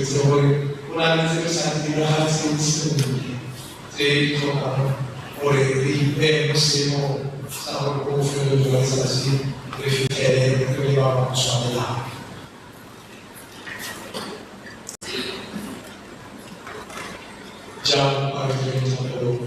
Sebagai ulangan sesuatu yang hasil sendiri. Jadi kalau oleh ribe musim sama konflik organisasi refitere kelima masalah. Jam artinya terlalu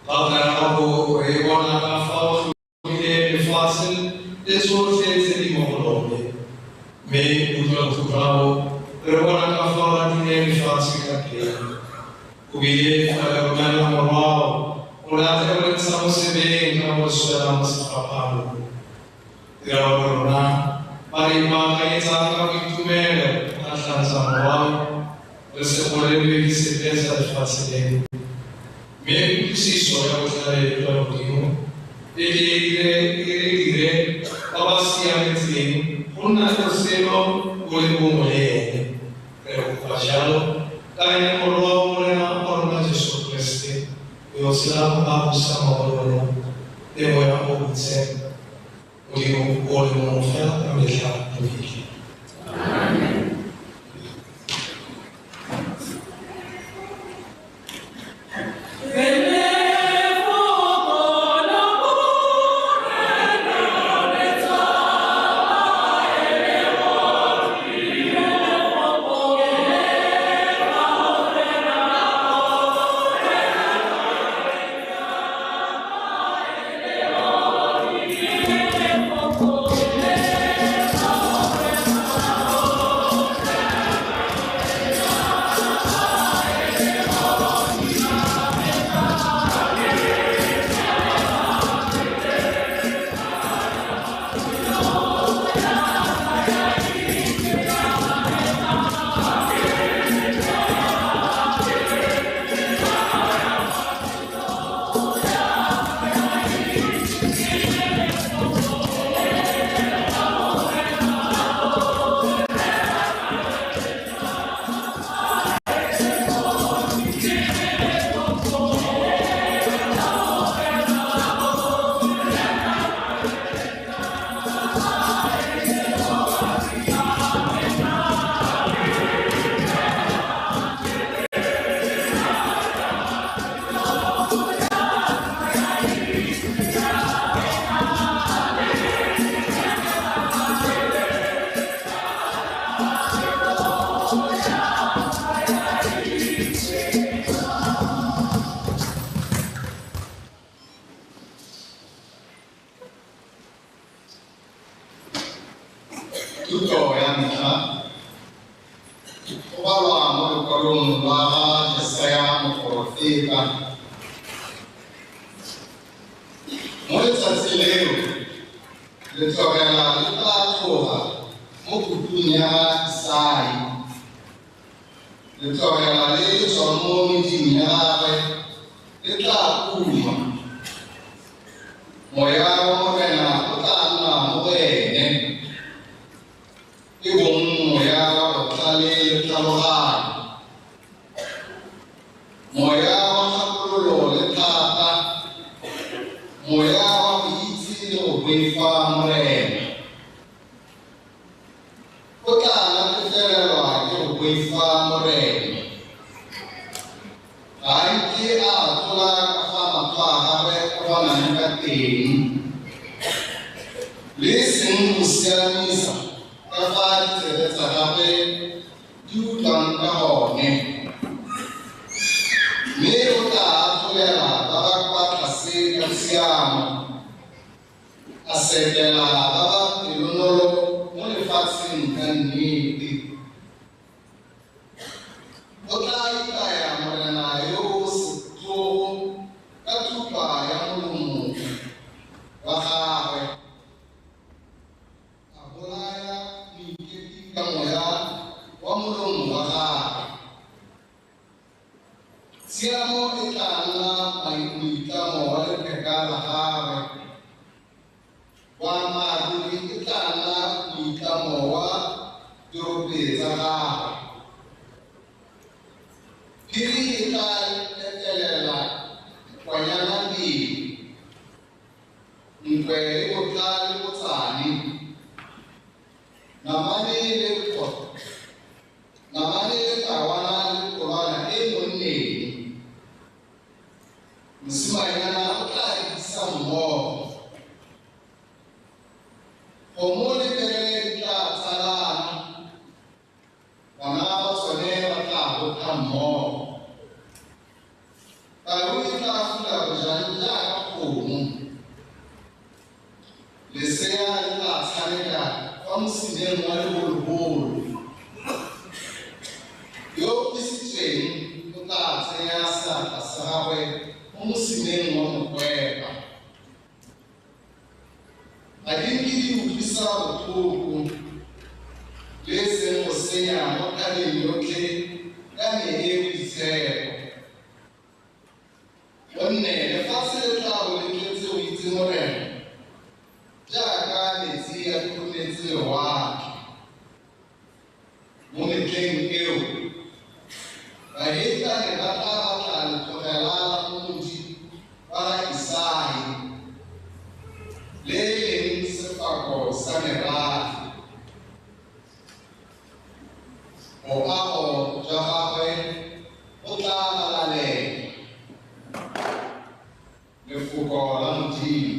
Tata bona ka fa o ile lefatshe le tsohle tse di mogolome mme o tla tsotlao re bona ka fa o ratile lefatshe ka teng o bile a romela morao o latela o letsa mo sebeng ka go swela mo sefaphano dira gore rona ba re ipaakanyetsang ka boitumelo ka tlansa morao re se golelwe ke sepe sa lefatshe leno mme kutlwisiso ya botlhale jwa modimo e le dire ba ba siametseng go nna le botshelo bo le bongwe le ene re kopa jalo ka ene Mogolo wa Morena wa rona Jesu Kriste yo tshela go ba busa mogololo le moya o botse modimo o le mongwe fela ka metlha le fitlhe. Amen. Tahu kita sudah berjalan jauh tsaneka fa mosimeng wa lebolobolo yo isitsweng o tla tsenya seatla sa gagwe mo mosimeng wa mokwepa. Ga di nke di utlwisa botlhoko le e seng go senya mo tabeng yotlhe ka meye boitshepo, gonne lefatshe le tla bo le tletse go itsemolelo jaaka metsi a khurumetse lewatle. Mo metlheng eo bahetlane ba tla batla letlogela la modi wa Isae le leng sefako sa merafe. Moago jwa gagwe o tla balalela lefoko la Modimo.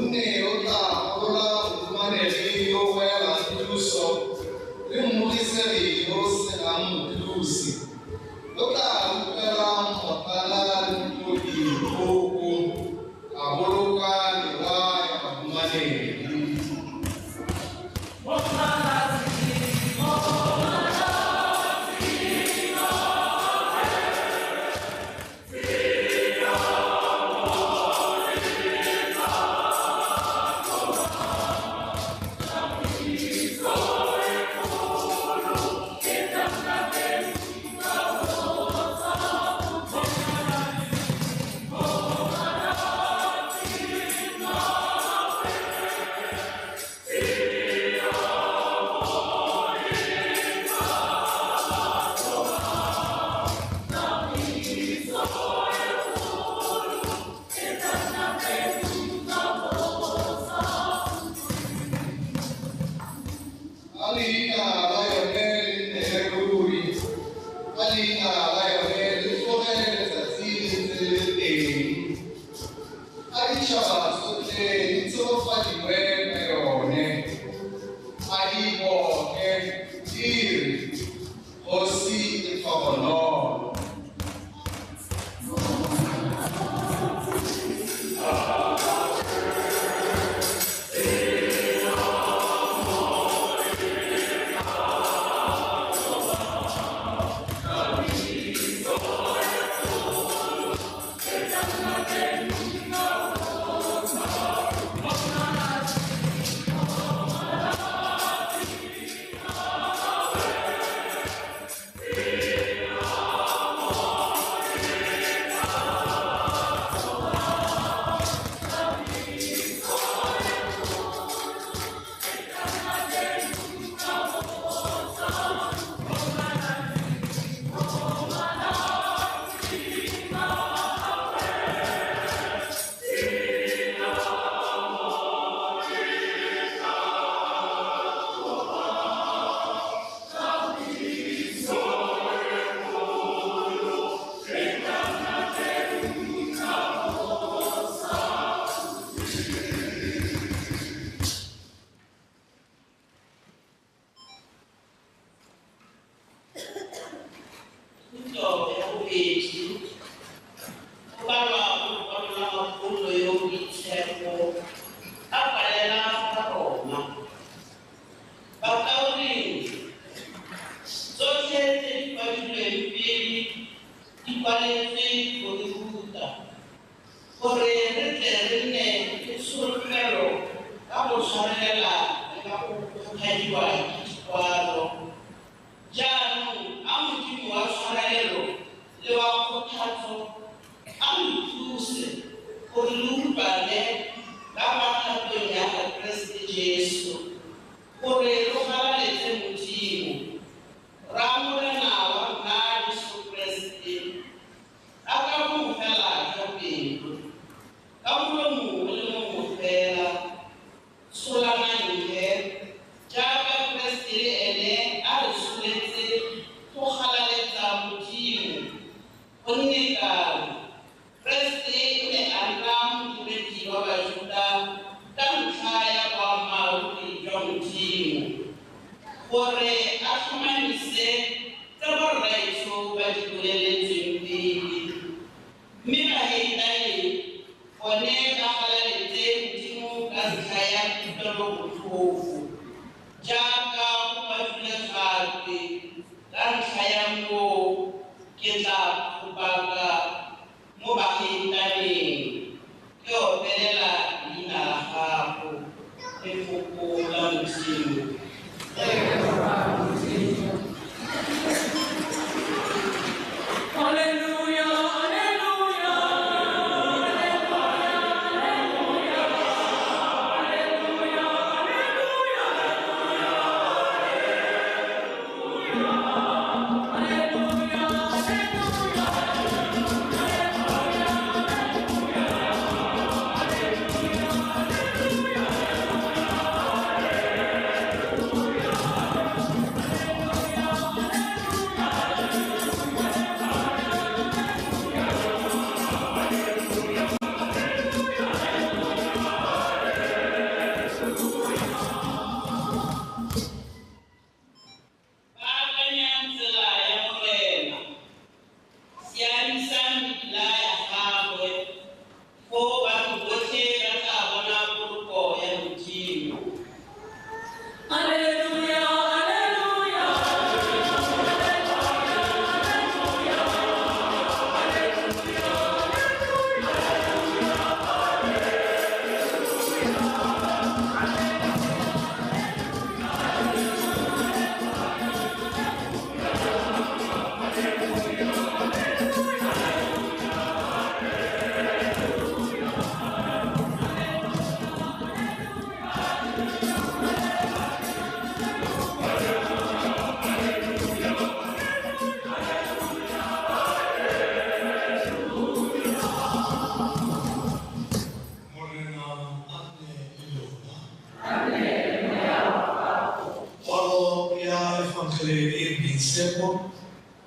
Onne ota ola manele yo wela tuso. Rimulise yo se am tusi. Ota ukala motala mudi oku. Aboloka ni wa manele. Solamente, ya que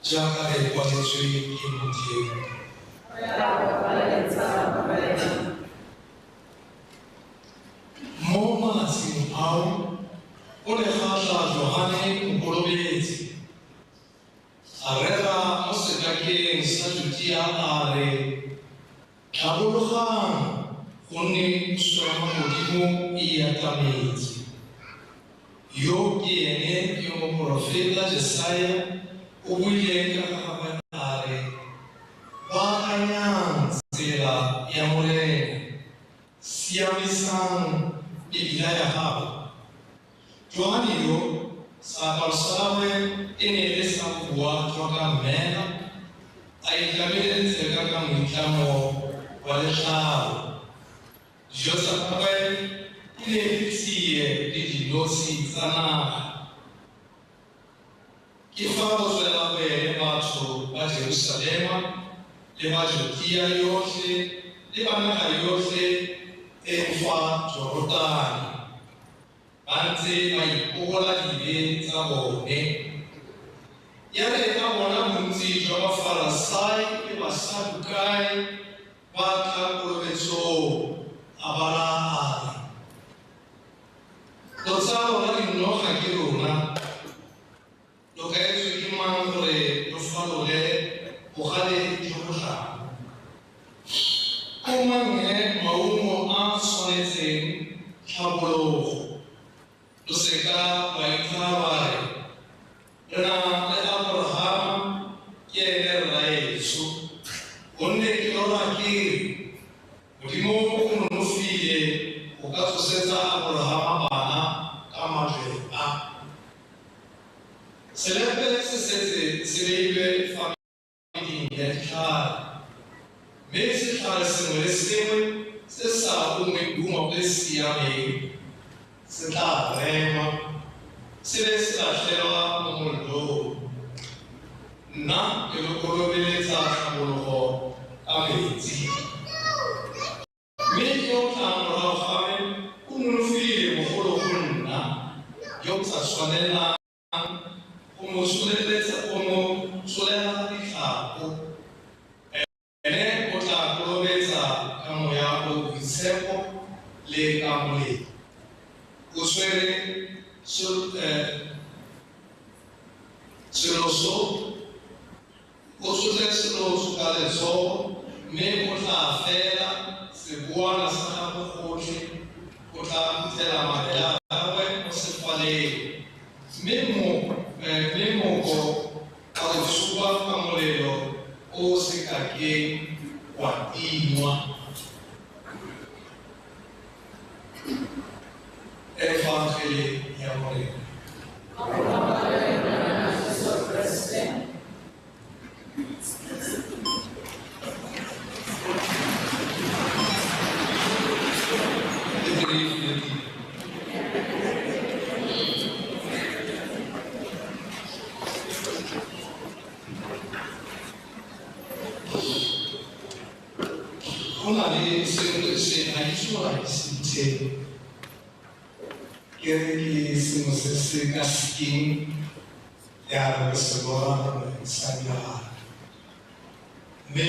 jaaka re kwaletswe ke Modimo. Mo malatsing ao o ne ga Johane Mokolobetsi a rera mo setlakeng sa Judia a re, tlhabologang gonne puso ya Modimo e atametse. Yo ke ene yo moprofeta Jesaja o buileng ka gagwe a re, baakanyang tsela ya Molemo, siamisang mebila ya gago. Johane yo seaparo sa gagwe e ne e le sa bua jwa ka mmela, a itlameletse ka moitlamo wa letlalo. Dijo tsa gagwe e ne e tsie le dinosi tsa naga. Ke fa go tswela pele batho ba Jerusalema le ba Judea yotlhe le ba naga yotlhe e fa Jorodani ba ntse ba ipogola dibe tsa bone. Ya re ka bona bontsi jwa Bafarisai le Basadukai ba tla kolobetsong a bala a re, lo tsa lona dinoga ke lona, lo kaetswe ke mang gore lo falole bogale jo bo tlhago? Ko mangwe maungo a tshwanetseng tlhabologo. Lo seka ba itla ba re, re na le Abrahama ke ene rraetsho, gonne ke lora ke re, Modimo o nonofile go ka tshosetsa Abrahama bana ka matleng a. Selepe se setse se beilwe faming ya ditlhare, mme setlhare sengwe le sengwe se sa ungweng leungo le siameng se tla rema, se be se latlhelwa mo mollong. Nna ke lo kolobeletsa tlhabologo ka metsi, mme yo tla morago ga me o nonofile bogolo go nna, yo ke sa tshwanelang go mo tsholela ditlhako. Ene o tla kolobetsa ka moya o boitshepo le ka molemo. O tshwere selo so ka letsogo, mme o tla fela seboana sa gago gotlhe, o tla phuthela mabele a gagwe mo sefaleng, mme moko a go supa ka molelo o sekakeng wa tingwa. Evangelie ya Molemo. Ona le se na isura isithe ke sengwe se se ka sekeng ya re se bona sa dira, mme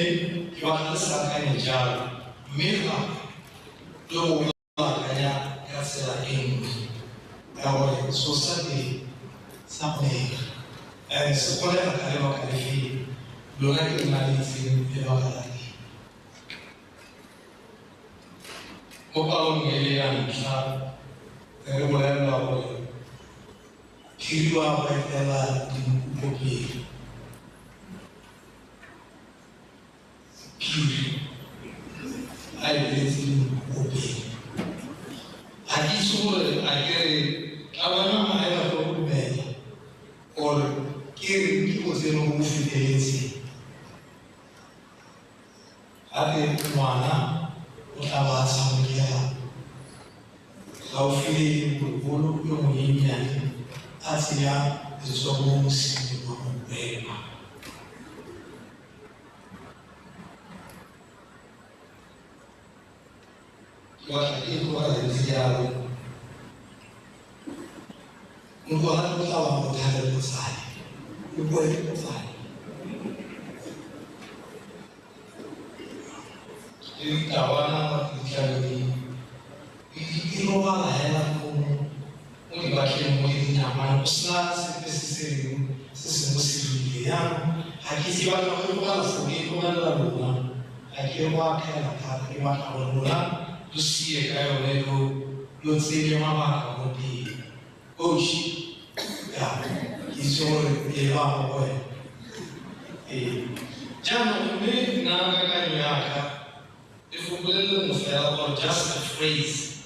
ke batla le sa kanye jalo, mme gape le go baakanya ka tsela e nngwe ya gore sosa di sa kgonega, se kgonega ka lebaka lefeng lona ke nna le itseng lebaka la eng. Mo palong e le ya ntlha re bolelela gore phiriwa ba etela dinkuko pele. Phiri a eletse dinkuko pele. Ga ke itse gore a kere ka bona maela go dumela gore ke re ke go tsene go mo feteletseng. Gape ngwana o tla ba a tshamekela gaufi le mogolo yo monyennyane a tsenya letsogo mo mosimeng wa go bema. Ke batla ke go ba lentse jalo, nkwana o tla ba mothale botsale, o bue botsale, di tawana di kali di rola hela como di bakin mo di nyaman usna se musili ya aqui se vai para o lugar assim como ela luna aqui eu vou aquela casa que vai para o lugar do cia caiu lego eu sei uma marca no dia hoje isso é lá o e já não me nada ganhar if we will fail or just a phrase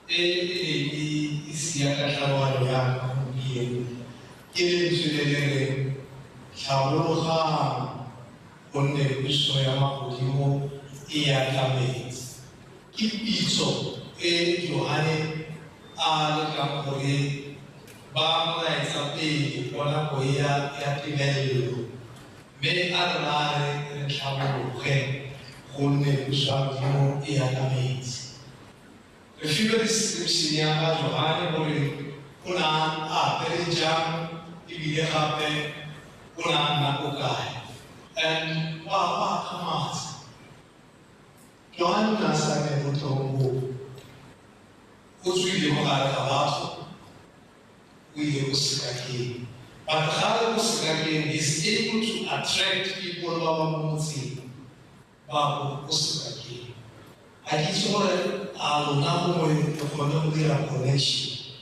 e se acaba ya ele ele Shabuha onde Cristo é uma coisa e a também que isso Johanne a camporé vamos a saber quando coia é a primeira me armare Shabuha onde Cristo e a também a figura descrição a Johanne por a perejam e viver una ukai and wa kamat Johann nasane butongo uswili mara kabato we usikaki but how usikaki is able to attract people babu mutsi babu usikaki akisore aluna mo yokono dira connection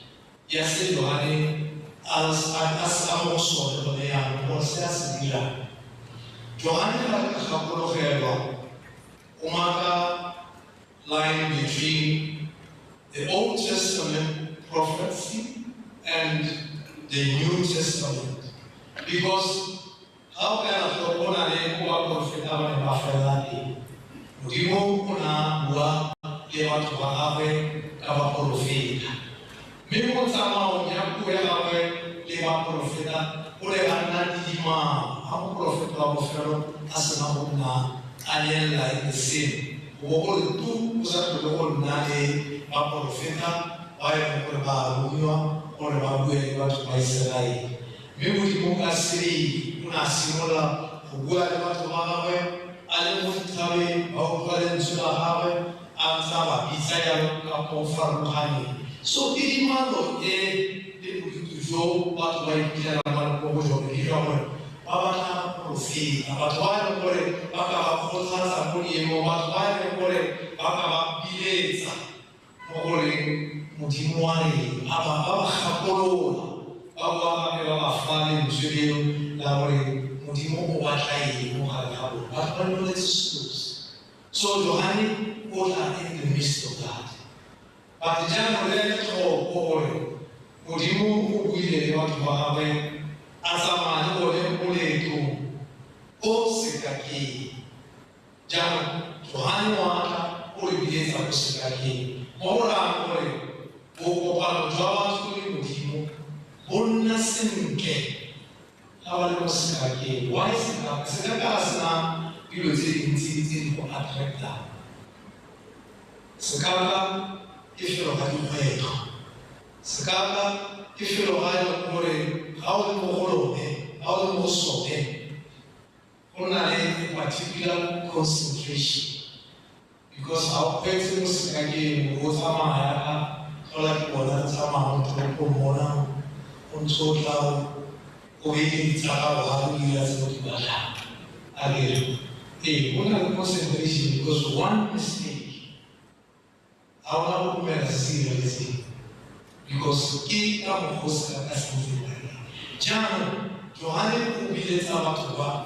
yase Johann as amoso de manhã, você assistirá. Johanne had a couple of years Umaka line between the Old Testament prophecy and the New Testament. Because how can a prophet have a prophet? Mudimo kuna wa lewa tuwahawe kama profeta. Mimo sama onyaku yawe lewa profeta ule anadima hapo profeta wa profeta asana kuna aliela isin wole tu usatu wole nale wa profeta wae kwa baruwa ole babuye watu wa Israeli mimi ndimo asiri kuna simula kugua watu wawe alimutawe au pale nsula hawe amsaba bisaya kapo faruhani so ili mando toujours watu waikira mwana kwa kujua abana profeta watu wale kule bakabakotaza kuliyemo watu wale kule bakababileza kule mutimu wale abakhakolona abafane mjibelo la kule mutimu watai muhakabo watu wale kule schools so Johanne was in the midst of that but jana leo kule mutimu kuile watu wawe azamani ole tu osikaki jana Johanne waka ole bileza osikaki ora ole boko palo jawa skuli mutimu bonna sinke awale osikaki wise na sikaka asna bilozi inti ko atrekta sikaka ifiro hadu sikaka ifiro hadu kore how the Mohoro, how the Mosso, only a particular concentration. Because our parents again, Otama, like Monatama, Pomona, on Sota, Oaking Tara, how we are so bad. Again, one of the concentration because one mistake, our women seriously. Because he come host as something like that. Jana, Johanne kubileta watu wa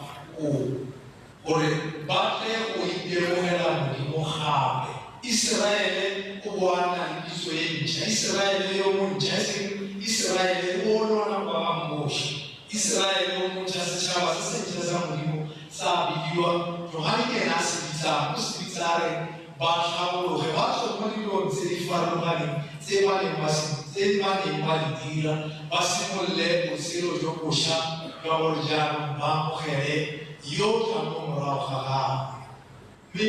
ore bate oidero hela mu hape Israeli obwana iso yenja Israeli yo munjase Israeli olona kwa moshi Israeli yo munjase chaba senjeza mulimo sabiwa Johanne kenasibita musibitare bashabo hebato mulilo nzerifaru bali sebale masi sebale malidira basimole osiro jokosha gaworja ba khere yo tamora khaga mi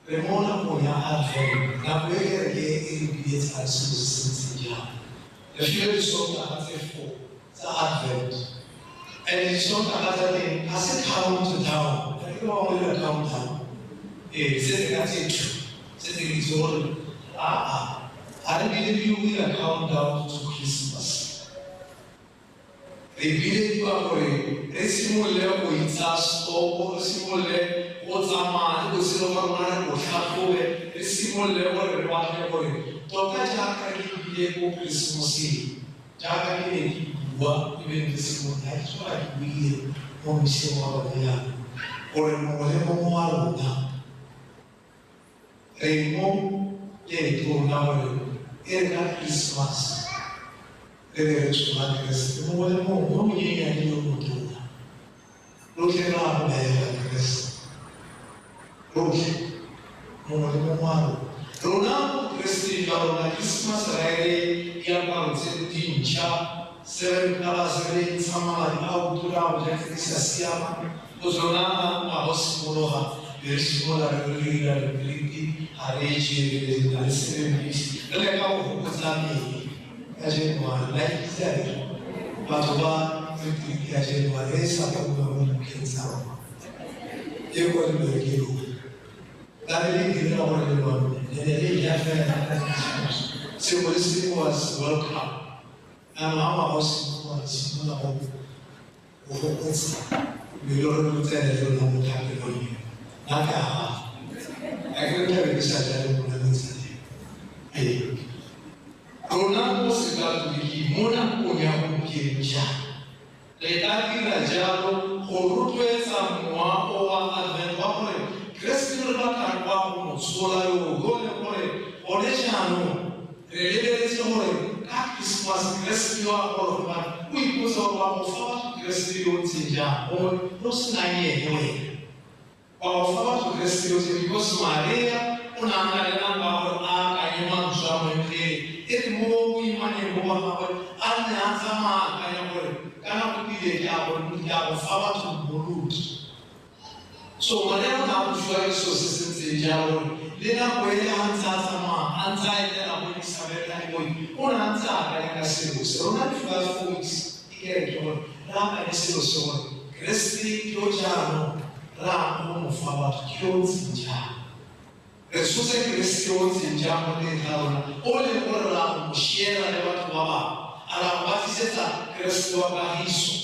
remona moya alfe na bwege ilbiet alsusinja the future sota hasefo sa advent and it's not another thing as it count down like you only count down It's all. I believe you will count down to Christmas. I believe you are going. Simole o itsaso o simole o tsamaya o se lo rona o tlhatlhobe simole o re batla gore tota jaaka ke bile go Christmas jaaka ke ne ke bua even this morning so I believe mo miseng wa rona ya gore mo le mo wa rona re mo ke to na gore era Christmas re tshwana ke se mo le mo nyenya ke yo motho Roche la bella Cristo. Roche, non è male. Ronaldo Cristi la Christmas ready e almanze tincha, se la sera insomma la autura che si chiama Osonana a Osmoloha, verso la regola di a regi e servizi. Le cavo cosami, a Genoa, lei serve. Patova che a Genoa resta come pensavo. Io voglio dire la lì non voglio lì ya se volessi was welcome ama was no o pensa mi loro non te lo non capire noi naka ecco che mi sa già una cosa e Ronaldo si tratta di chi mona onya ukienja le dati rajalo horutweza mwa owa advent wakore Cristo rata kwa uno sola yo gole kore olechano relevezi kore ka Christmas Cristo akoro kwa uipuza wa ofa Cristo yo tinja o nosinaye yewe wa ofa Cristo yo because Maria una ngale namba akanyuma mshamwe etmo imane ngoma hapo anazama kanyakore kana kupile yabo faba tuburuti so maneno na kushua hizo sisi jao lena kwenda anza ile na mwini sabeta ni moi unaanza katika siku unafika focus ile ndio raka ni siku Kristi kiojano raka mu faba kionzinja Resuse Kristi kionzinja mwe haona ole ora mshera na watu baba anabatizeza Kristo wa Yesu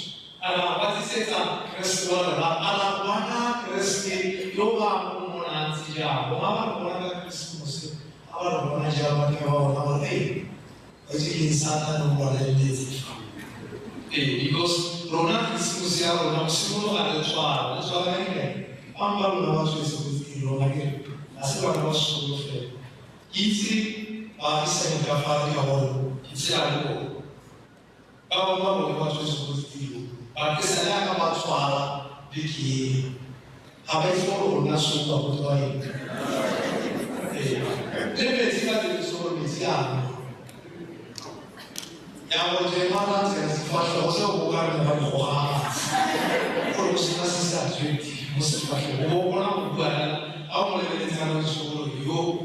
anabatizeza Kristo wa anawana Kristo yoba kumona nzija baba kumona Kristo mose abana bona jaba kwa wana ajili sana no wala ndezi because rona Kristo ya rona msimuno aletwa nini amba na watu wetu rona ke asiba na watu wote hizi baadhi ya kafara kwa wao hizi alikuwa Baba mama watu wazuri bakisanya kama twala biki habaiforo na suka kutoa lebe tika de mitiano ya wote mara zifasha wazao bugana na kwa kwa kusina sasa tweet msifasha bugana bugana au mlele tena sokoro yo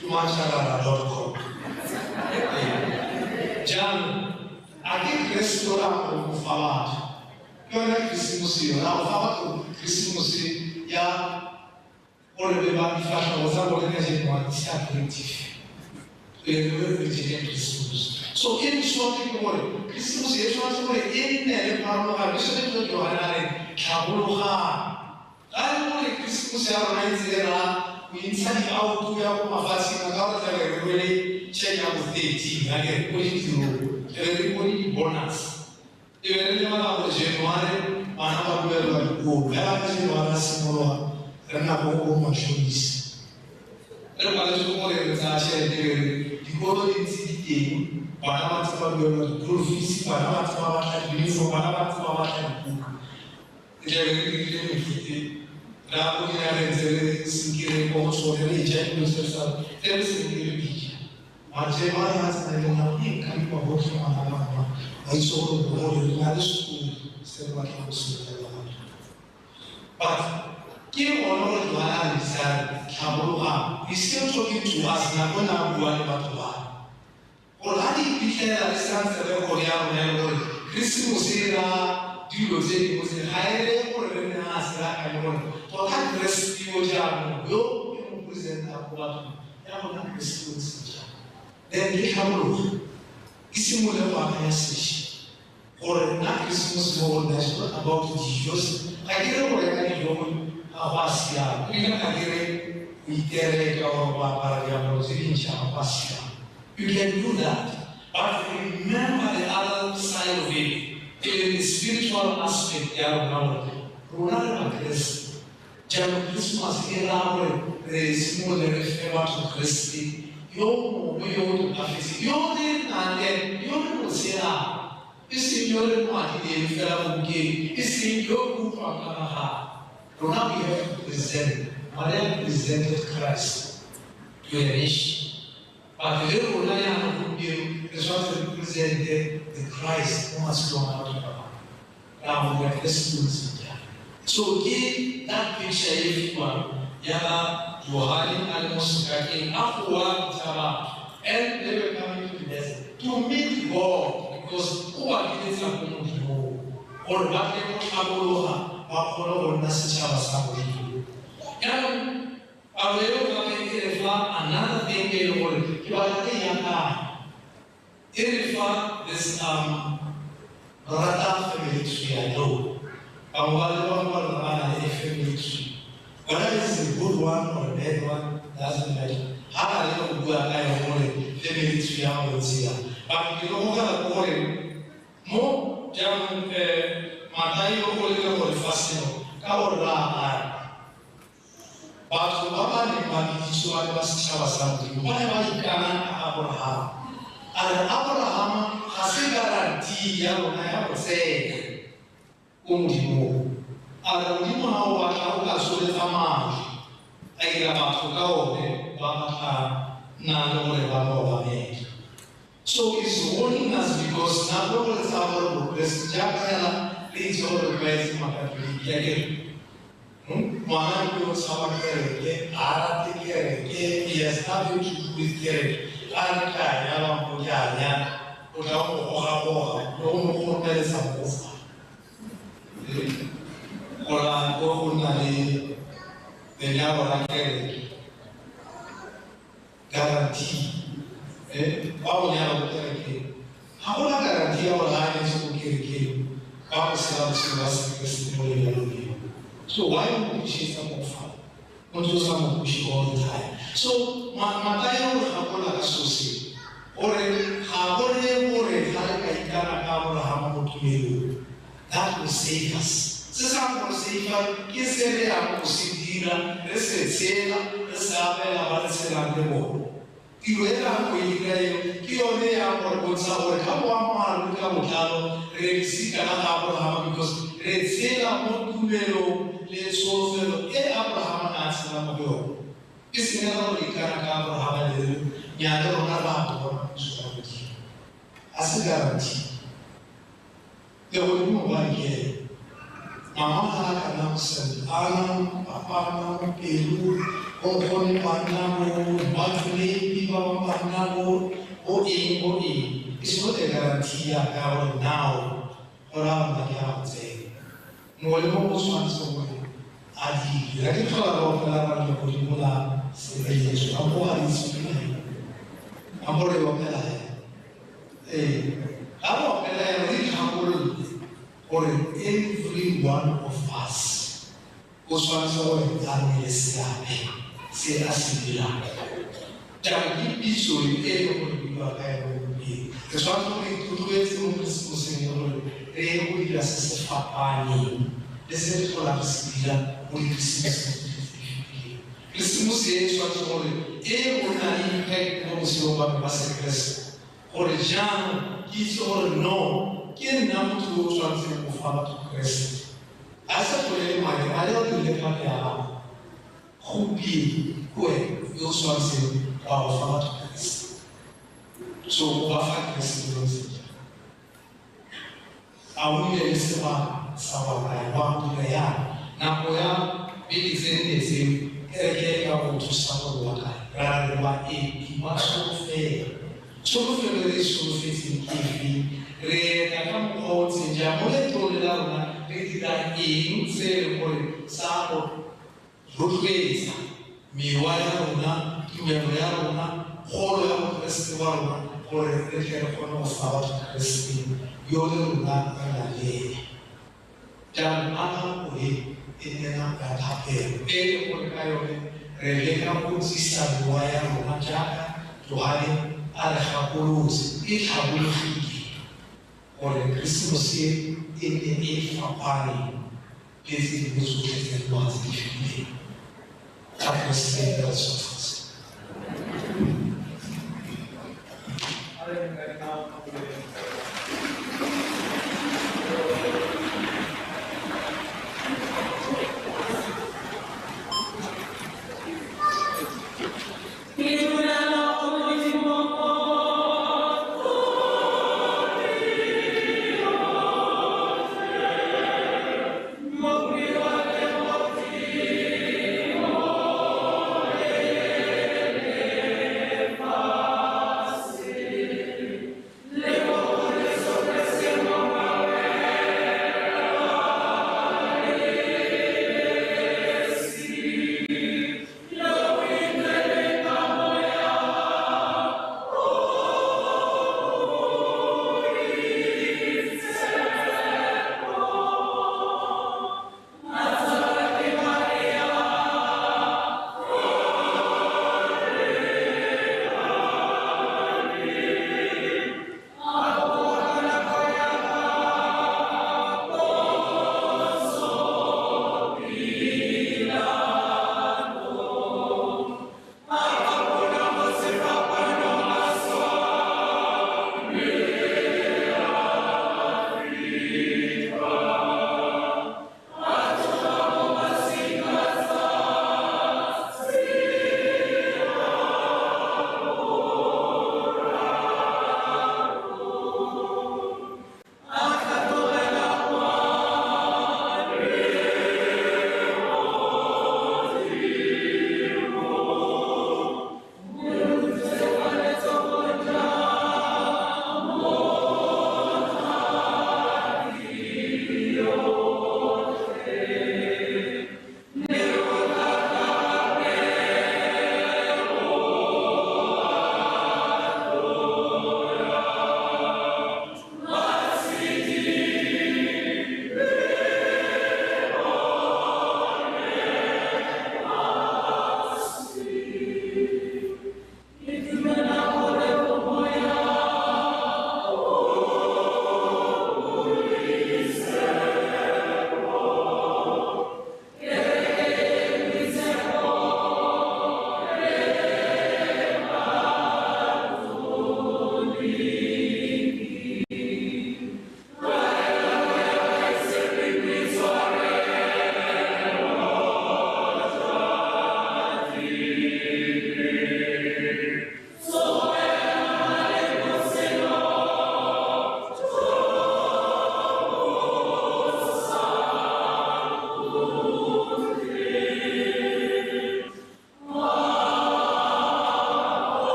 tumachara.com Jan aqui Cristo lá como falar que olha Cristo lá fala que Cristo já olha bem para faixa outra olha que a gente pode se acreditar ele é Cristo so ele só tem que olha Cristo é só sobre ele né para uma vez que eu estou olhando cabuluha aí olha Cristo já vai dizer lá o insani auto ya uma fase na cara da ele chega a ter né positivo ele foi bonus ele não era o Januário mas não era o era o Januário simulou era na boa uma chance ele parece como ele está cheio de coro de cidade para matar o meu profissão para matar o livro para matar o book ele na comunidade dele se querer como sobre já que você sabe ele se querer Mas vai hasta el momento que me voy a mandar aí só o olho lá do escuro ser uma coisa but que honor do analisar kabuluha is still talking to us na kona buani batuba oradi pichere la distanza del coreano nel Cristo musira Dio sei così haire or na sera kanyon to ka Cristo ja yo yo presenta kwa ya mo na Cristo sija then they hamro isimu le wa ya sishi or na Christmas mo na about Jesus agire or ya ni yo awasia ina agire itere ka wa para ya mo sirincha awasia you can do that but remember the other side of it. In the spiritual aspect, Ronaldo Christ, John Christmas, similar to Christi, you to Africa, you didn't, and then you will say, it's in your party, the fellow gay, it's in your group of Kanaha. Ronaldo, we have to present, Maria presented Christ to a nation. But the little Lion of you is also represented the Christ who has gone out of our now we have this. So give that picture if you want. Yala, Johanny, almost again, Aqua, Tara, and they were coming to the desert to meet God because who are getting a home or what they want Aboloha, Apollo, or Nasa Sabu. And another thing they will this Rata family tree I know. Family tree. Whether it's a good one or a bad one, doesn't matter. How I don't go and family tree I will see that. But you know what I'm more German Matayo or fascinating. Kaora. But Baba Nimanishu was something. Whatever you can, Abraham. And Abraham has a guarantee, I would say, Undimo. And Undimo, what I was so the Amaj. I get about to go, Baba Nano made. So it's warning us because not only is our progress, Japan leads all the ways Makati. Mwana sawa kere, arati kere, yestavi chukuzi kere, arika yala mojanya, utamu oha, nomu kore samosa. Ola kokuna ni denyawa kere, garanti. Bawo nyala kere. Hakola garanti ya wala hali suku kere. Bawo sila suwasi kesi mole yalo. So why would we chase them off? Not just some push all the time. So Matayo Hakola associate. Or that will save us. Sasa will save us. Kisere ya kusidira, resela, resabela barisela demo. Kiwera kuigayo, kione ya korbosa or kama kamo resika na Abraham because resela montumelo le sofelo Abraham ansela mabio. Isi neno likana Abraham le nyado na bato sukabuti. As a guarantee. There will be no one here. Mama announced Anam, Papa, Peru, Oponi Panamo, Batuli, Pipa Panamo, OE. It's not a guarantee about now around the county. No one was once away. Adi, I can call about the Kodimula, Sevelis, Amboa is speaking. Amboa Pella. Our Pella is humble. For every one of us, Oswanso Daniel say Asibila. Jackie Biso, you are be. The Swanso to do it in Christmas in your day, we assist Papa. This is for Asibila, only Christmas. Christmas is what's only a woman impact on Silva Massacres. Or a Jan is or no. Quem não tudo transforma o fama do Cristo. Essa foi a maior do que a rubi, eu sou assim, para o fama do Cristo. Sou o bafo Cristo do Cristo. A mulher estava salvada, vamos ganhar. Na boia, ele dizendo que é o outro salvador, para levar ele, mas sofrer. Sofrer isso, sofrer sem que Re kakam holds in Jamule told la rona re dira eng se e leng gore sa go rotloetsa mewa ya rona, tumelo ya rona, kgolo ya mokeresete wa rona gore re tle re kgone go fa batho keresete yo le rona re na le ene. Jaanong a nako e nne nako ya thapelo e leng gore ka yone re leka go tlisa mewa ya rona jaaka Johane a re gapolotse e tlhabologile gore Keresemose e nne e fapaneng le tse dingwe tsotlhe tse dingwe tse di fetileng. God bless the rest of us.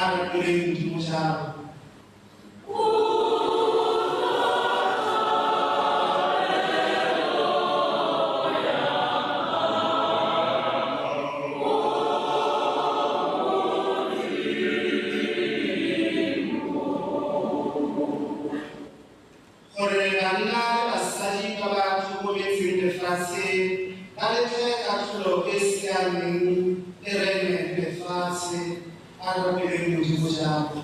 arapeleng modimo jalo. Gore banna le basadi ba ba tlhokometseng lefatshe ba letle katlholo e siameng e rene lefatshe arapeleng modimo jalo.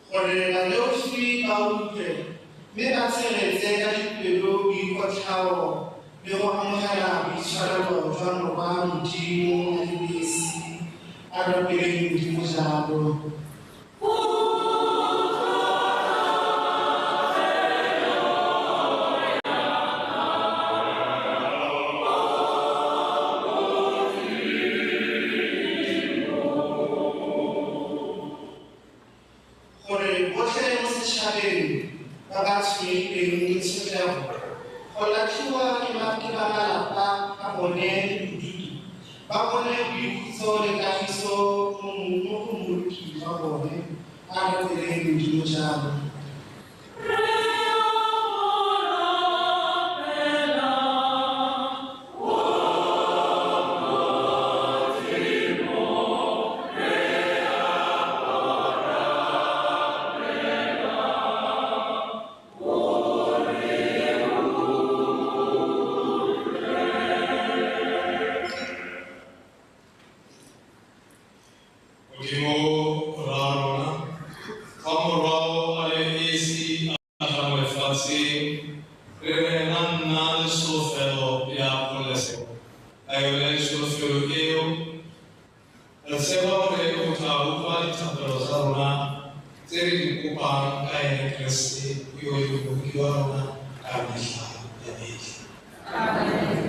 Gore baleofi ba utlwe mme ba tshegetse ka dipelo boikotlhao le go amogela boitshwarelo jwa moba modimo a lebesi a rapeleng modimo jalo. Gore botlhe mo setšhabeng ba ba tshwenyegileng ke tshetlego go latlhiwa ke ba malapa a bone le bodutu ba bone boikhutso le kagiso mo go mmoloki wa bone a rapeleng modimo jalo. Ultimo rarona, famorao ale esi atamo lefatshe, revenant le sofelo ya polese. Ayole sofelo eo, el seba re kota upa di tapelo zarona, teri di kupa kae kresi, yo bukiwarona kamila ya beki. Amen.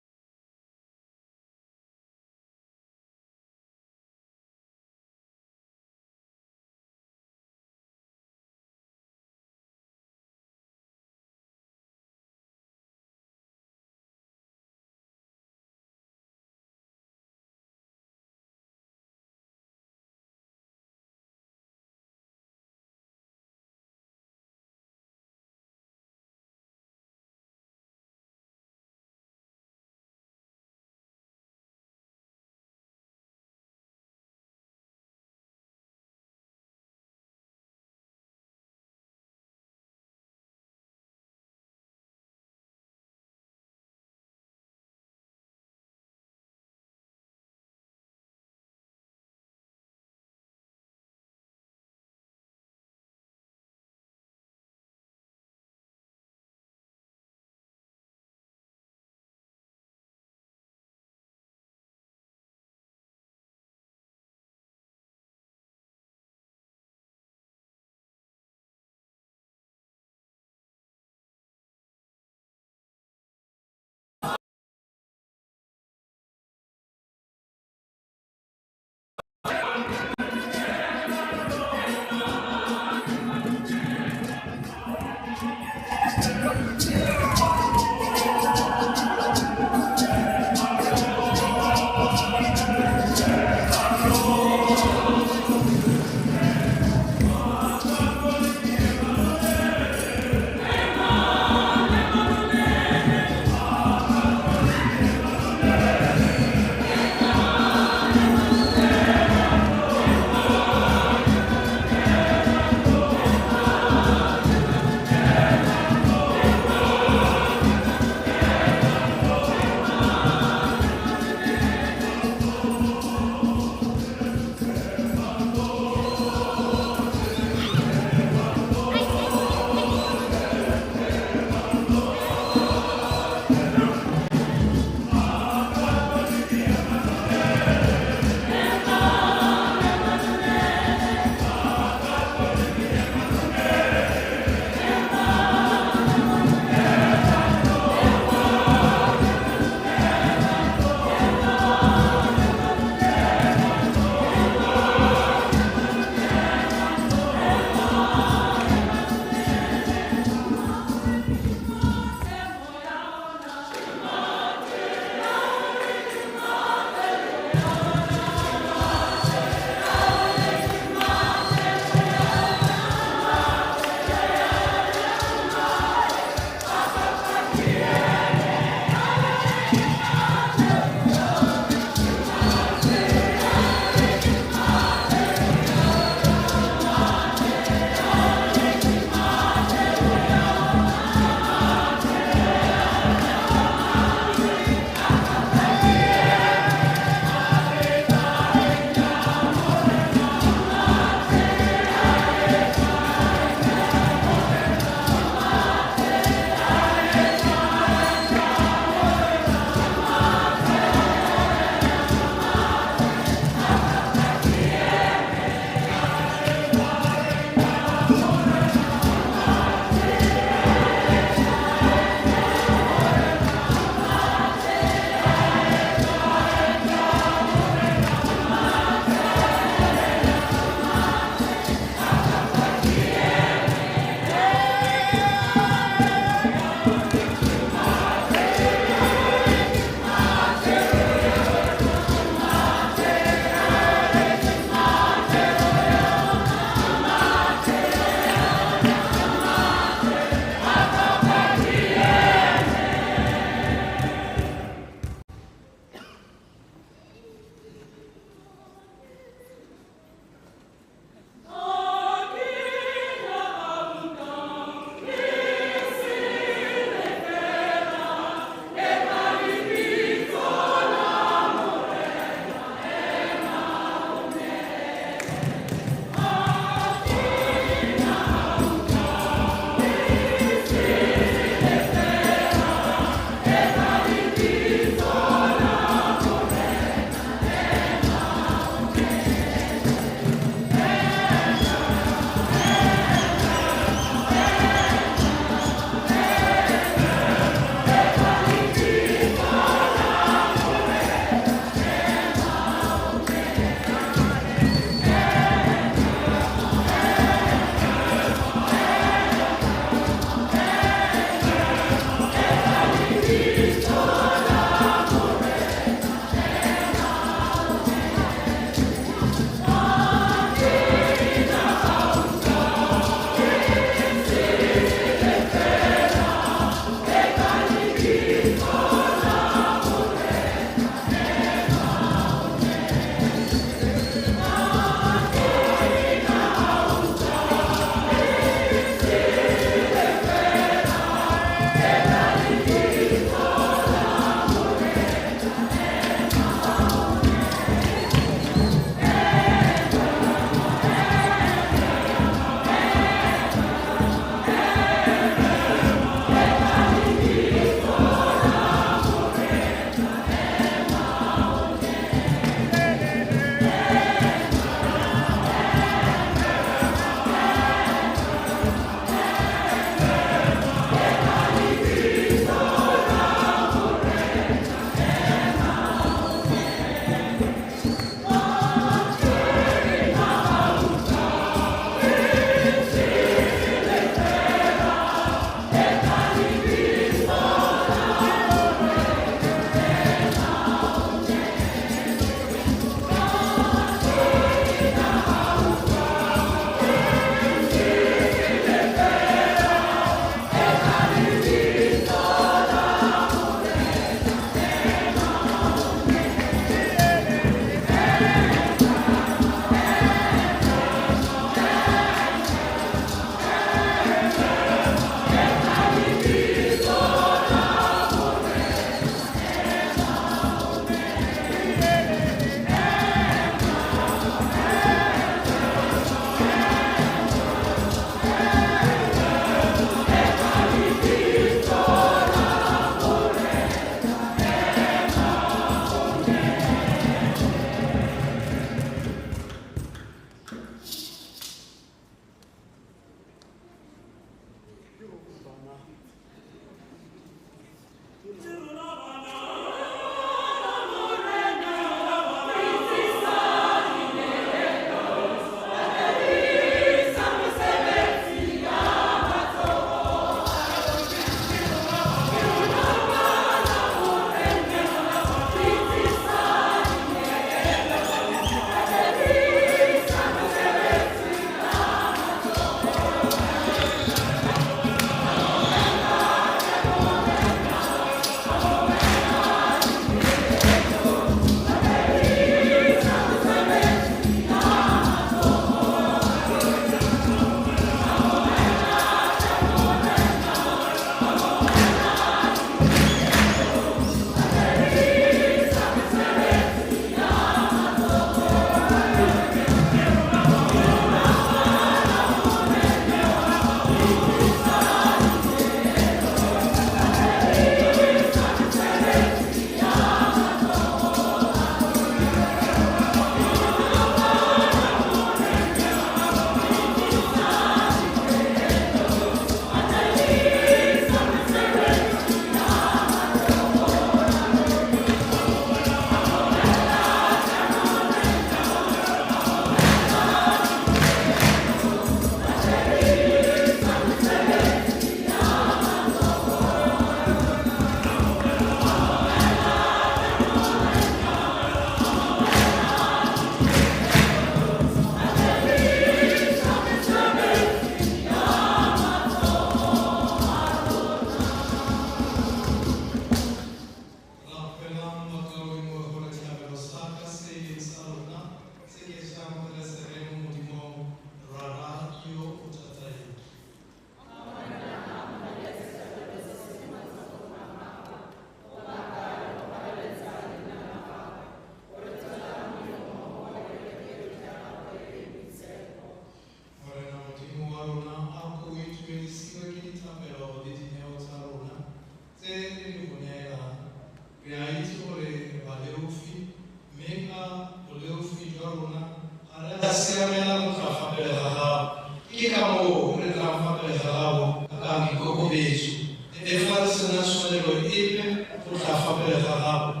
le hapo.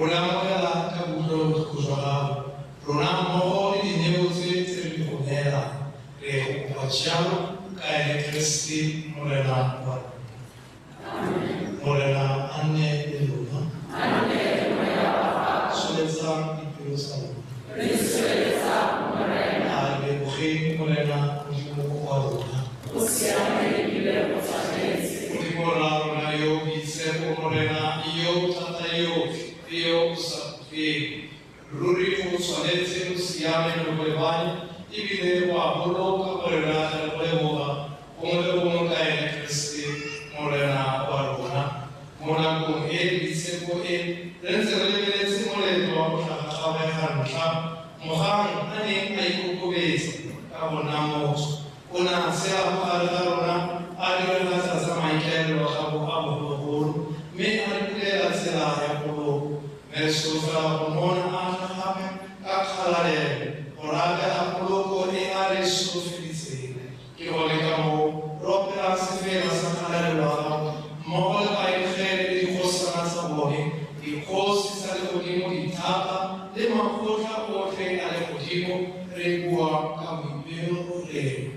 Unamola kabulo kuzahau. Runamo ili nyeuzi zilikonera. Rehu wachao kae Kristi morena kwa. Morena ane eluna. Suleza ipirusa. Suleza morena. Albe buhi morena ujimu kwa runa. Usiame ile mutatenzi. Ulimora runa yogi sebo morena iyo tata yogi. Dio usafi. Ruri musalete usiame nubevani. Ibile wa bolo morena na bolemoga. Umle umunga ene Kristi morena waruna. Mona kung bisebo Renzelele simole wa kutakawe hanka. Mohang ani aikukubezi. Kabonamo. Una sela pardarona. Alirela sasa maikelo wakabu abu me alikulela sela ya polo. Mesufra pomona ana hape. Kakhalare. Oraga apolo ko e are sufilise. Kiwale kamo. Ropera sifela sakalare wakabu. Mohol aikhere di khosana sabohi. Di khosi sale kodimo di tapa. Le makota ote ale kodimo. Regua kamibero re.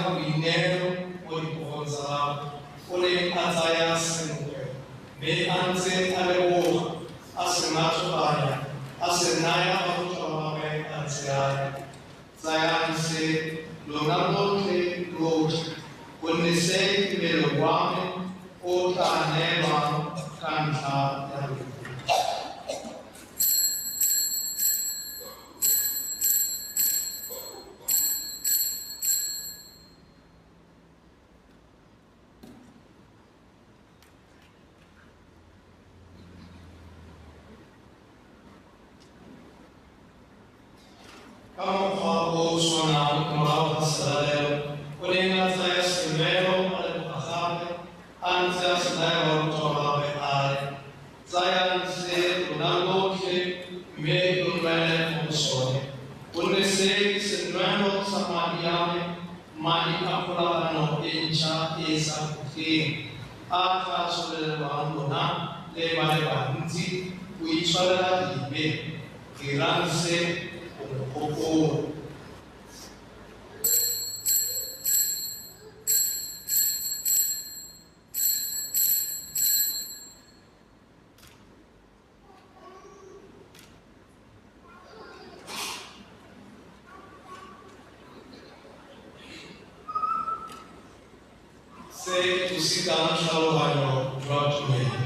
kabinero olipokonza ole azaya senwe me anze alewo asenato baya asenaya autawame anzaya zayanse lonalote lot onese melowame otanema kanta yaru. Kamu falo sonam kumau hasaleo, kuninga saya semero ale pasate, ansa semero tomabe ale, saya se unango ke me unwele musone, unese semero samadiame mani kapula no incha esa kufi, aka sole wandona le male banzi kuichara libe, kiranse Opo. Say to sit down, shallow hanyo, drop to me.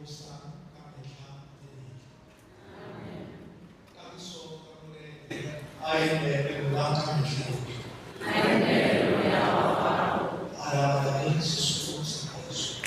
possa capecar dele. Cabeçou para mulher. Ainda é o lado caminho. Arabia Jesus Cristo.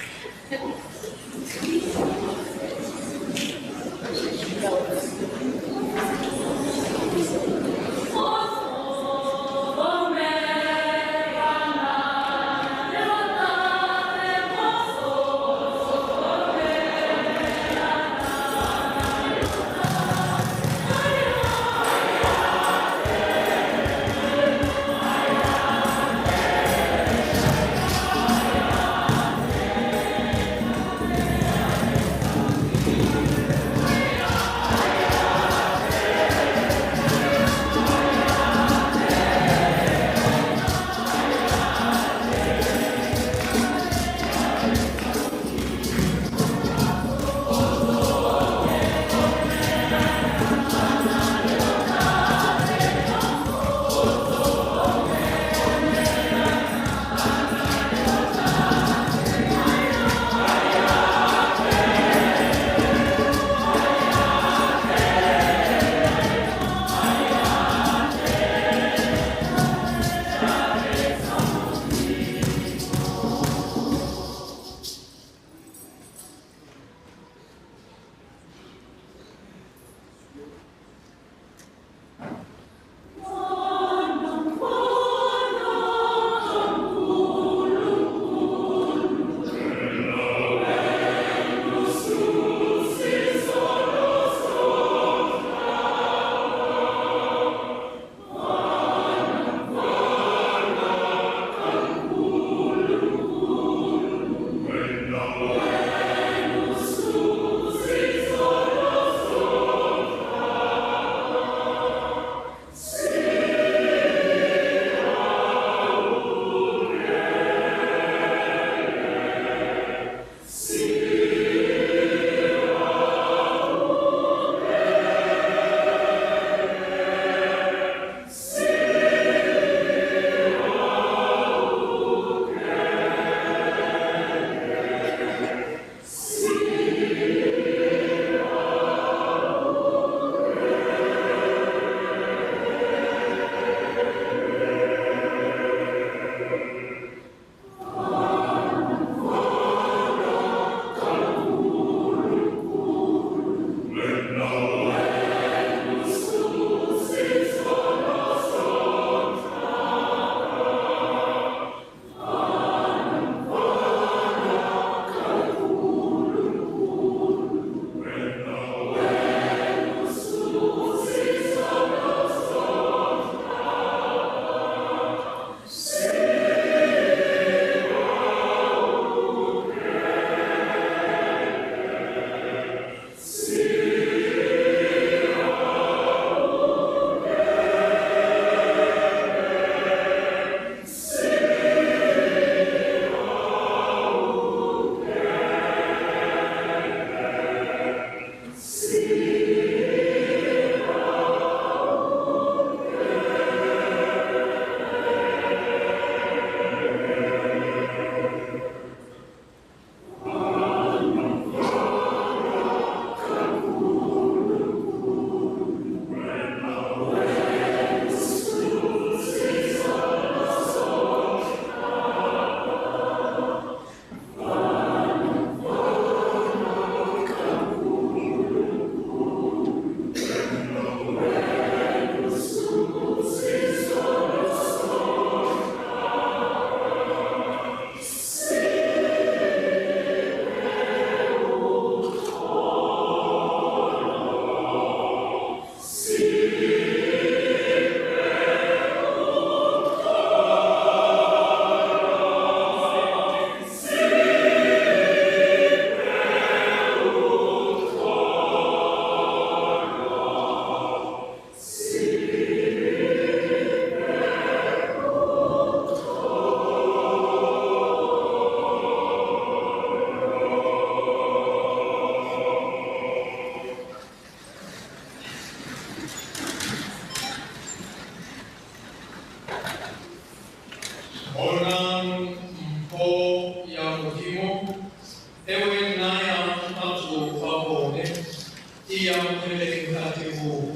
Sia mukhelele mkate huu.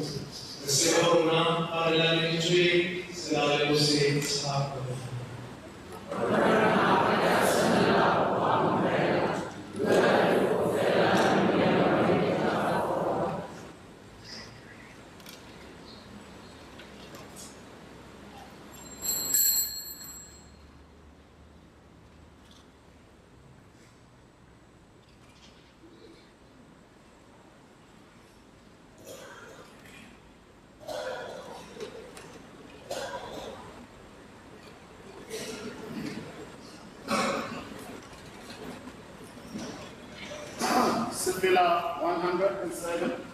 Seorna alani njui sala lose sapo. Sevilla 107.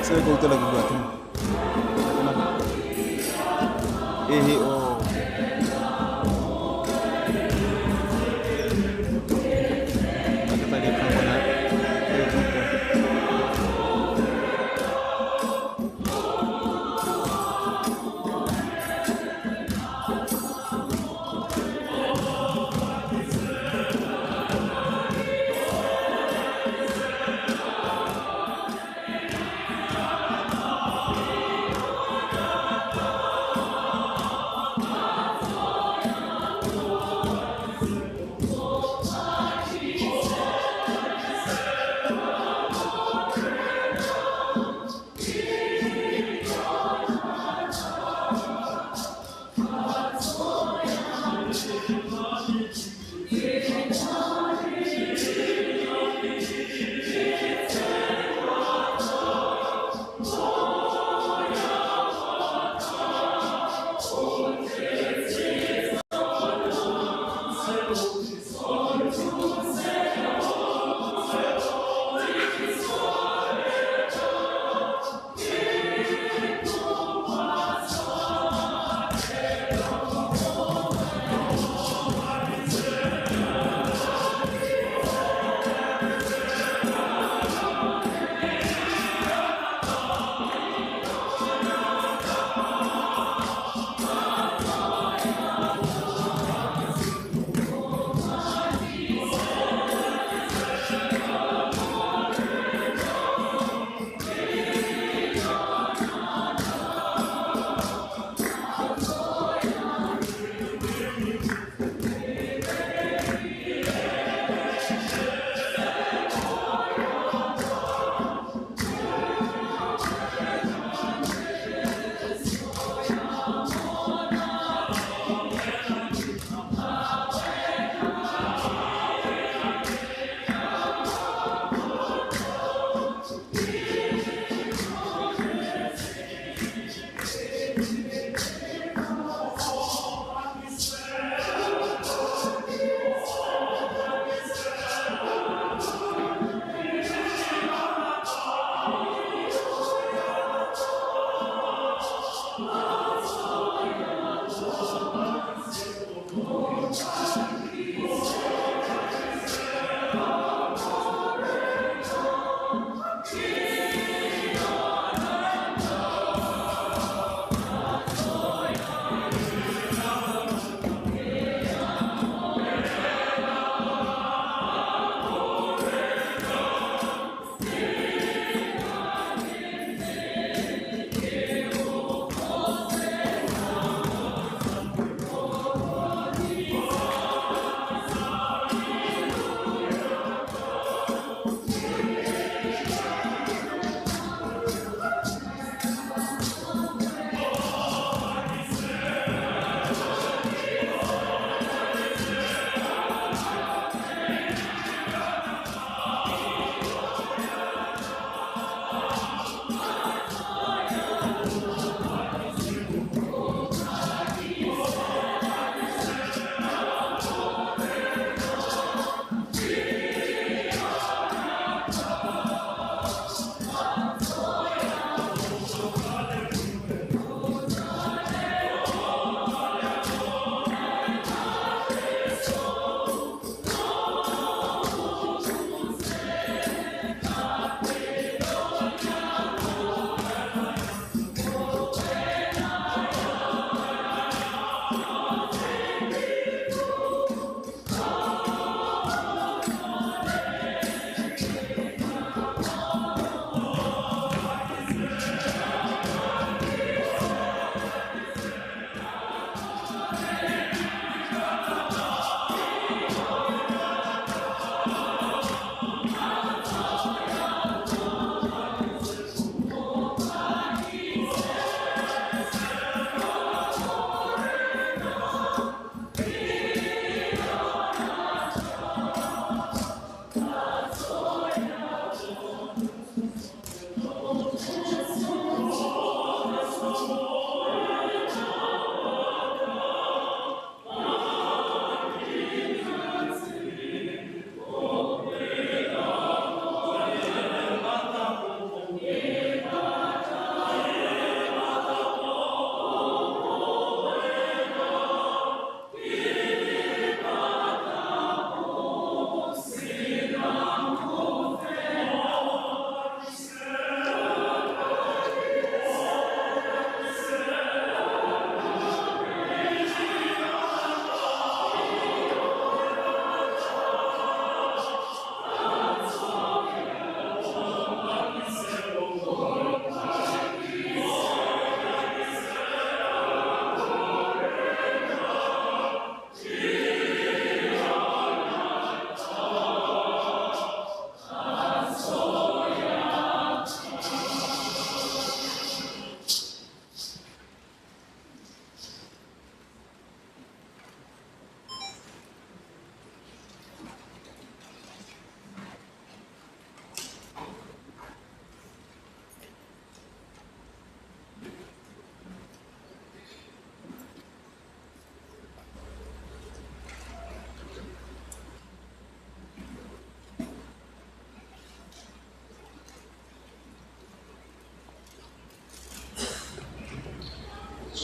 Saya kau tu lagi buat tu. Oh. Kita tadi kampana.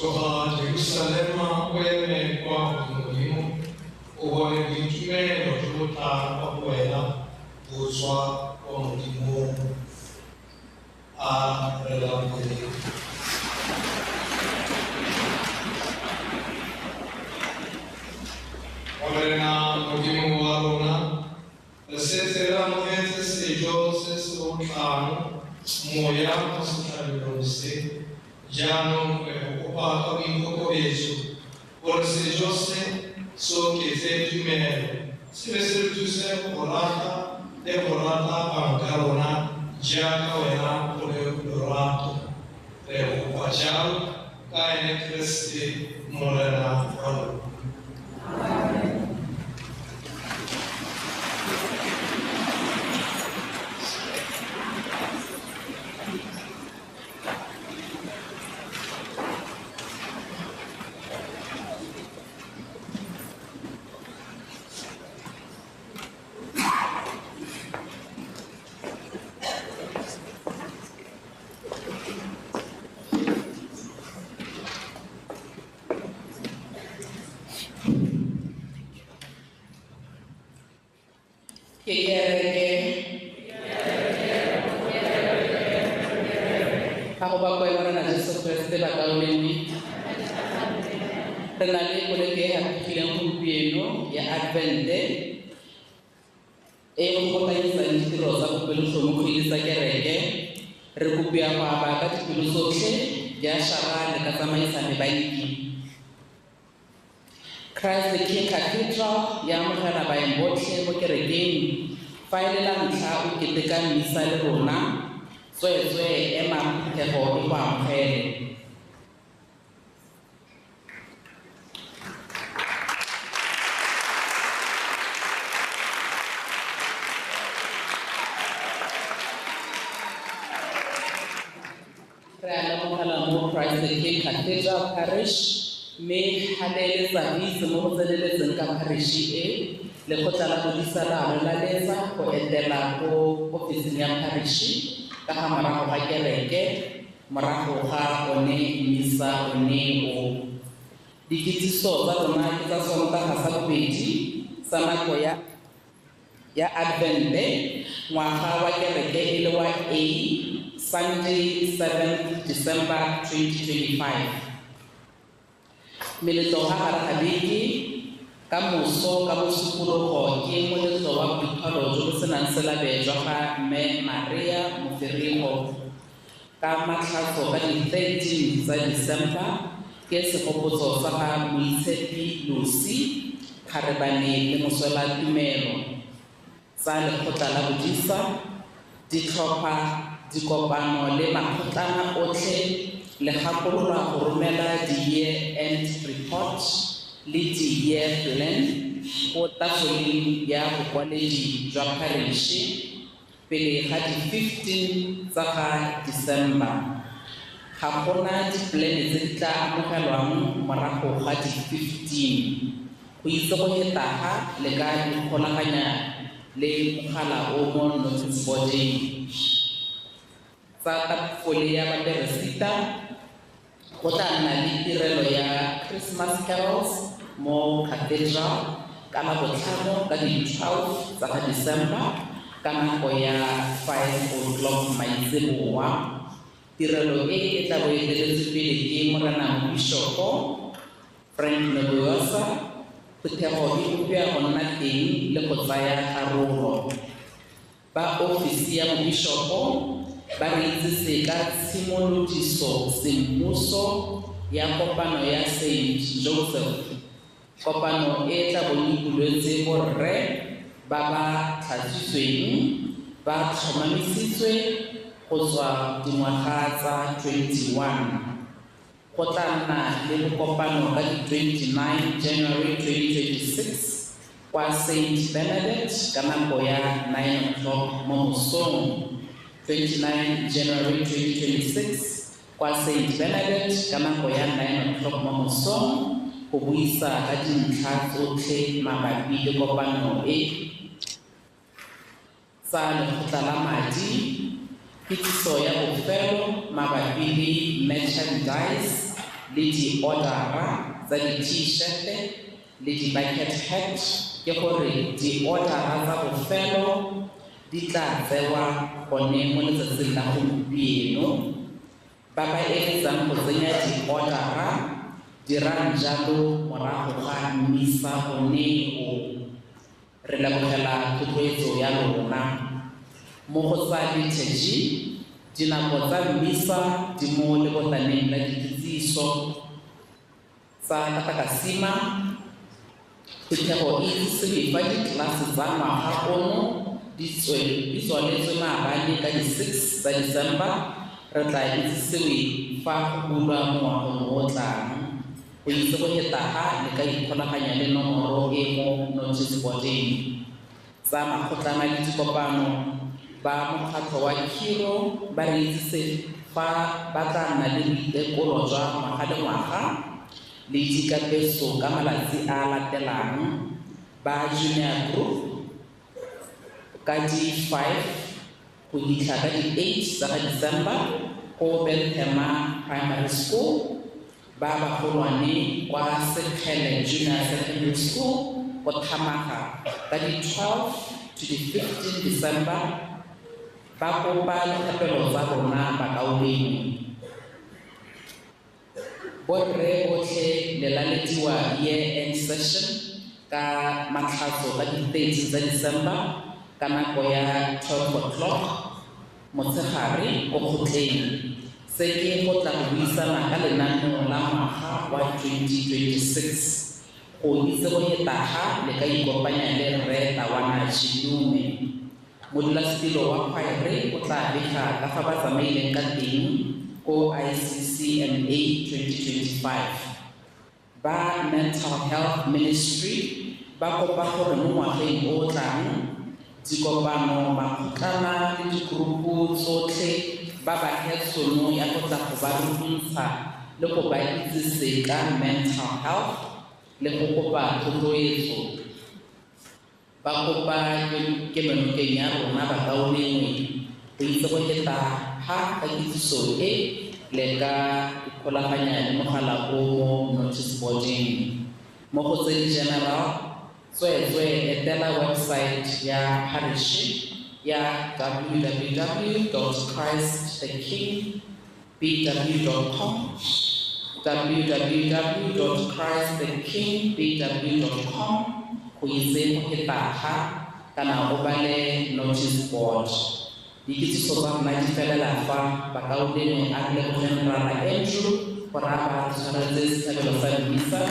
Tloga Jerusalema o eme kwa Modimo, o bone boitumelo jo bo tla kwa go wena bo tswa kwa Modimo. A re leboge. Morena Modimo wa rona, re setse re amogetse sejo se se botlhano moya mo setlamelong se. Jaanong re go kopa ka boikokobetso gore sejo se se oketse tumelo, se be se re thuse go rata le go rata bangwe ka rona jaaka wena o le lorato. Re go kopa jalo ka ene Keresete Morena wa rona. Christ the King Cathedral ya mogala baeng botlhe mo kerekeng fa e le la ntlha o keteka misa le rona tsweetswe ema phuthego e go amogele. Re a lemogela mo Christ the King Cathedral Parish me halele service mo go tseneletseng ka parishi e lekgotla la bodisa la letsa go etela go ofising ya parishi ka ga morago ga kereke morago ga one misa one o dikitsiso tsa rona ke tsa sontaga sa bobedi sa nako ya Advente ngwaga wa kereke e le wa A Sunday 7th December 2025. Meletlo ga gare ga beke ka moso ka mosupologo ke moletlo wa boitshwaro jo bo senang selabejwa ga Mme Maria Moferego ka matlhatso ka di 13 tsa Disemba ke segopotso sa ga Moitshepi Lucy Kgarebane le Moswela Tumelo tsa lekgotla la bodisa ditlhopha dikopano le makgotlana otlhe le gakolola go romela di-year-end report le di-year plan go tafoleng ya bokwaledi jwa parishi pele ga di 15 tsa ga Disemba. Ga gona diplane tse di tla amogelwang morago ga di 15 go itse go hetaga le ka ikgolaganya le mogala o mo notice boarding tsa tapole ya baperesita go tla nna le tirelo ya Christmas carols mo Cathedral ka la botlhano ka di 12 tsa ga Disemba ka nako ya 5 o'clock maitseboa. Tirelo e tla bo e eteletswe pele ke Morena Bishopo Frank Neboyosa. Phuthego e kopiwa go nna teng le go tsaya karolo. Ba ofisi ya Mobishopo ba re itsise ka tshimolodiso semmuso ya kopano ya St. Joseph. Kopano e tla bo e buletswe borre ba ba tlhatsitsweng ba tlhomamisitswe go tswa dingwaga tsa 21. Go tla nna le kopano ka di 29 January 2026 kwa St. Bernadette ka nako ya 9 o'clock mo mosong. 29 January 2026 kwa St. Bernadette ka nako ya 9 o'clock mo mosong go buisa ka dintlha tsotlhe mabapi le kopano e. Tsa lekgotla la madi kitsiso ya bofelo mabapi le merchandise le di-ordera tsa di-t-shirt-e le di-bucket hat ke gore di-ordera tsa bofelo di tla tsewa gone mo letsatsing la gompieno. Ba ba eletsang go tsenya di-ordera dirang jalo morago ga mmisa gone o. Re lebogela thotloetso ya lona. Mo go tsa liturgy, dinako tsa mmisa di mo lebotaneng la dikitsiso tsa katakasima. Phetogo e itsisiwe fa ditlelase tsa ngwaga ono di tswaletswe maabane ka di 6 tsa Disemba. Re tla itsisiwe fa go bulwa mo ngwageng o tlang. Go itse go feta le ka ikgolaganya le nomoro e mo notice board-eng. Tsa makgotlana le dikopano ba mokgatlho wa Khiro ba re itsise fa ba tla nna le boitekolo jwa ngwaga le ngwaga le dikapeso ka malatsi a latelang. Ba junior group ka di 5 go fitlha ka di 8 tsa Disemba ko Bethlehem Primary School. Ba bagolwane kwa Sekgele Junior Secondary School ko Thamaga ka di 12 to di 15 Disemba. Ba kopa dikgapelo tsa rona bakauleng. Borre botlhe le lalediwa year-end session ka matlhatso ka di 30 tsa Disemba ka nako ya 12 o'clock motshegare ko kgotleng. Se ke go tla go buisana ka lenaneo la ngwaga wa 2026 go itse go fetaga le ka ikopanya le Rre Tawana Chilume. Modulasetilo wa kgwaere o tla bega ka fa ba tsamaileng ka teng ko ICCMA 2025. Ba Mental Health Ministry ba kopa gore mo ngwageng o tlang dikopano makgotlana le dikgrupu tsotlhe ba ba tšhono ya go tla go ba rutuntsha le go ba itsise ka mental health le go kopa thotloetso. Ba kopa kemonokeng ya rona bakaulengwe go itse go feta ga kitsiso e le ka ikgolaganya le mogala o mo notice board-eng. Mo go tse di-general tsweetswe etela website ya parish ya www.christthekingBW.com www.christthekingBW.com go itse go fetaga kana go bale notice board. Dikitsiso tsa rona di felela fa bakaulengwe a le go General Andrew gore a ba tshwanetse setlhabelo sa mmisa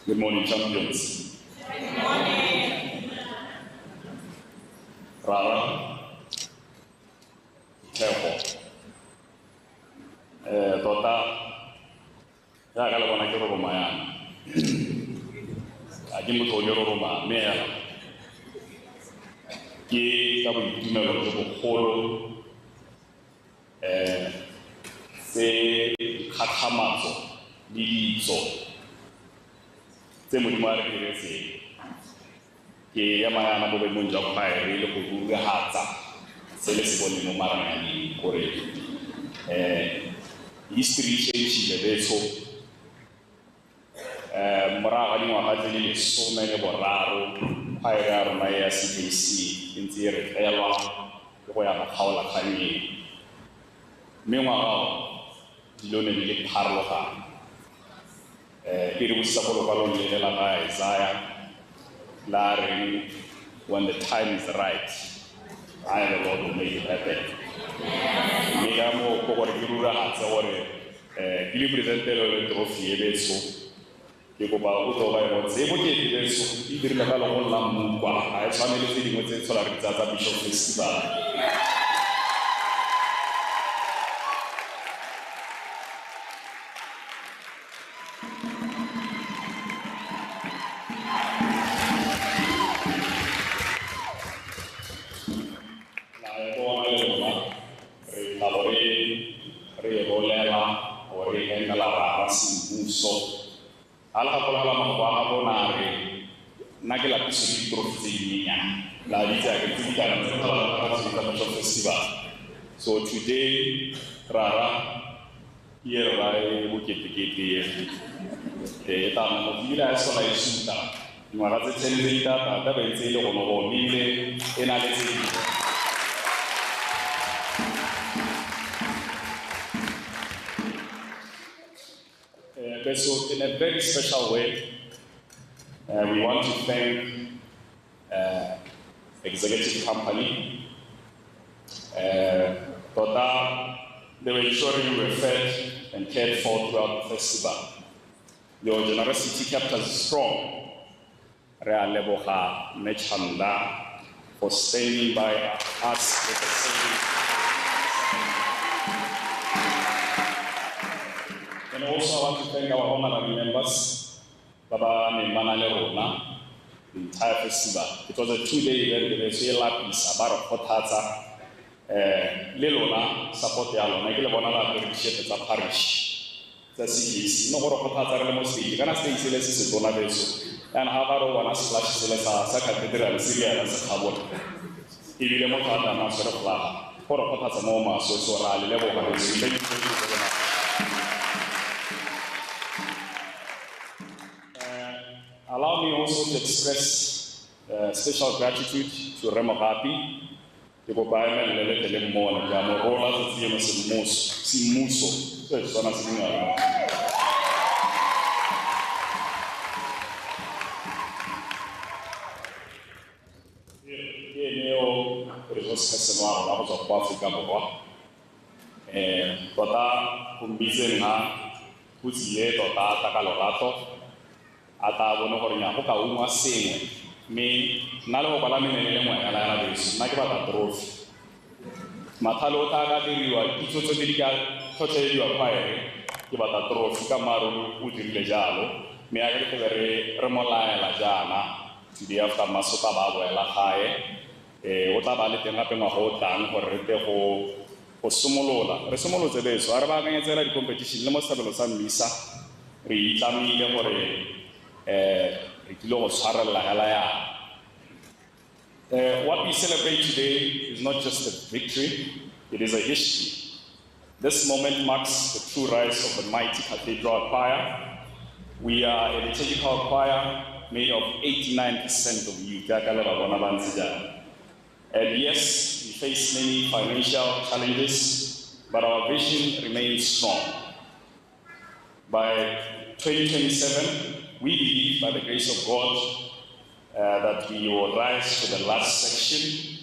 Good morning, champions. Good morning. Rara, Teho. Tota, ya kala wana kero roma ya. Ajimu tonyoro roma, mea. Ki kabu itumelo joko holo. Se kakamazo, lizo. Se modimo a re diretseng ke ya mayana mo boemong jwa kgwaere le go rulagatsa se le se bone mo maranyaneng gore history e changile betso morago ga dingwaga tse di 13 kgwaere ya rona ya CKC e ntse e re felwa le go ya go kgaolakganyeng mme ngwaga dilo ne di le pharologano. It was supposed to Isaiah, Larry, when the time is right, I am the Lord who make it happen. Megamo Kokorura has already presented a trophy, so you go back to what they would get so either the Galon Lambu, I channel sitting with the Solar Bishop Festival. festival. So today, Rara, here I will get the Tamavila Sola Suta. You are at the Telita, the Benzil or Mille, and so in a very special way, we want to thank executive company. Toda, they were ensuring we were fed and cared for throughout the festival. Your generosity kept us strong. Realeboha Mechanda for standing by us with the same. And also I want to thank our honorary members, Baba Nemana Lerona, the entire festival. It was a 2-day event. There was a lapis, about a potata. Lelona support the alone. I get one other appreciate the parish. That's it. No more potata mostly. You can stay in Silas to Donaveso. And how about one splash Silas, Cathedral, Syria, and Sakabot. If you don't have an answer of flower, for a potata moma, so I level one. Allow me also to express special gratitude to Remo Happy. The Bobaima and the little more and Gamola, the famous Simuso. So it's one of the Casanova, I was of Africa. But that Kumbizena, who's yet or Takalorato. Ata bono horinya ho ka uma sengwe me nalo bala menele mo ya la beso na ke ba trophy mathalo ta ka diriwa ditso tse di ka tshotshediwa kwae ke ba trophy ka maro o dirile jalo me ya ke re molaela jana today after masota ba boela gae o tla ba le teng gape ngwa go tlang gore re te go somolola re somolotse beso a re ba akanyetsela di competition le mo sabelo sa mmisa re itlamile gore what we celebrate today is not just a victory, it is a history. This moment marks the true rise of the mighty cathedral choir. We are a liturgical choir made of 89% of youth. And yes, we face many financial challenges, but our vision remains strong. By 2027, we believe, by the grace of God, that we will rise to the last section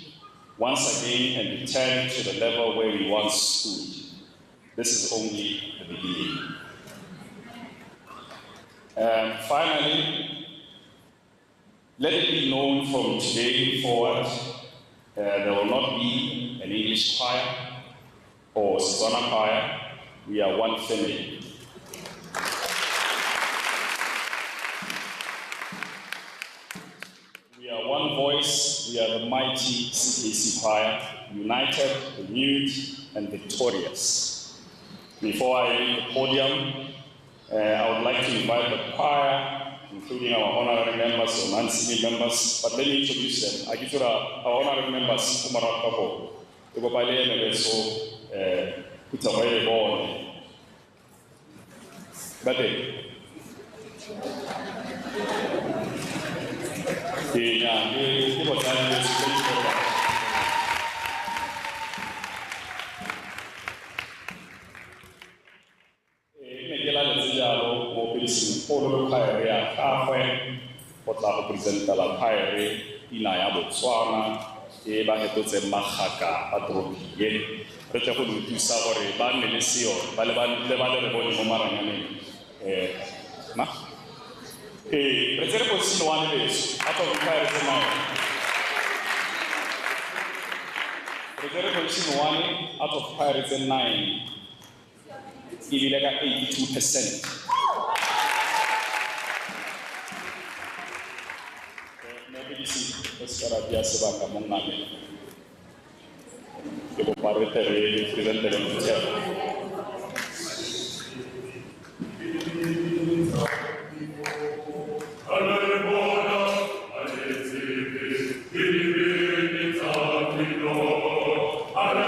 once again and return to the level where we once stood. This is only the beginning. Finally, let it be known from today forward, there will not be an English choir or Setswana choir. We are one family. We are one voice, we are the mighty CKC choir, united, renewed, and victorious. Before I leave the podium, I would like to invite the choir, including our honorary members or non-senior members, but let me introduce them. I give you our honorary members, Umara Kapo, Ubabale Neveso, Kutawele Born. Bate. Polo Kaire, Kafe, Potla presenta la Kaire, Inaya Botswana, Eba Hetoze Mahaka, Patropi, Retahu to Savore, Ban Melisio, Balaban, Levada Boni Momarangani. Ma? Preserve Sin one days, out of the Kaire Tomorrow. Preserve Sin one out of Pirates 9. Give it like 82%. Escaradia Sabaka Monami. You will parity present the Alla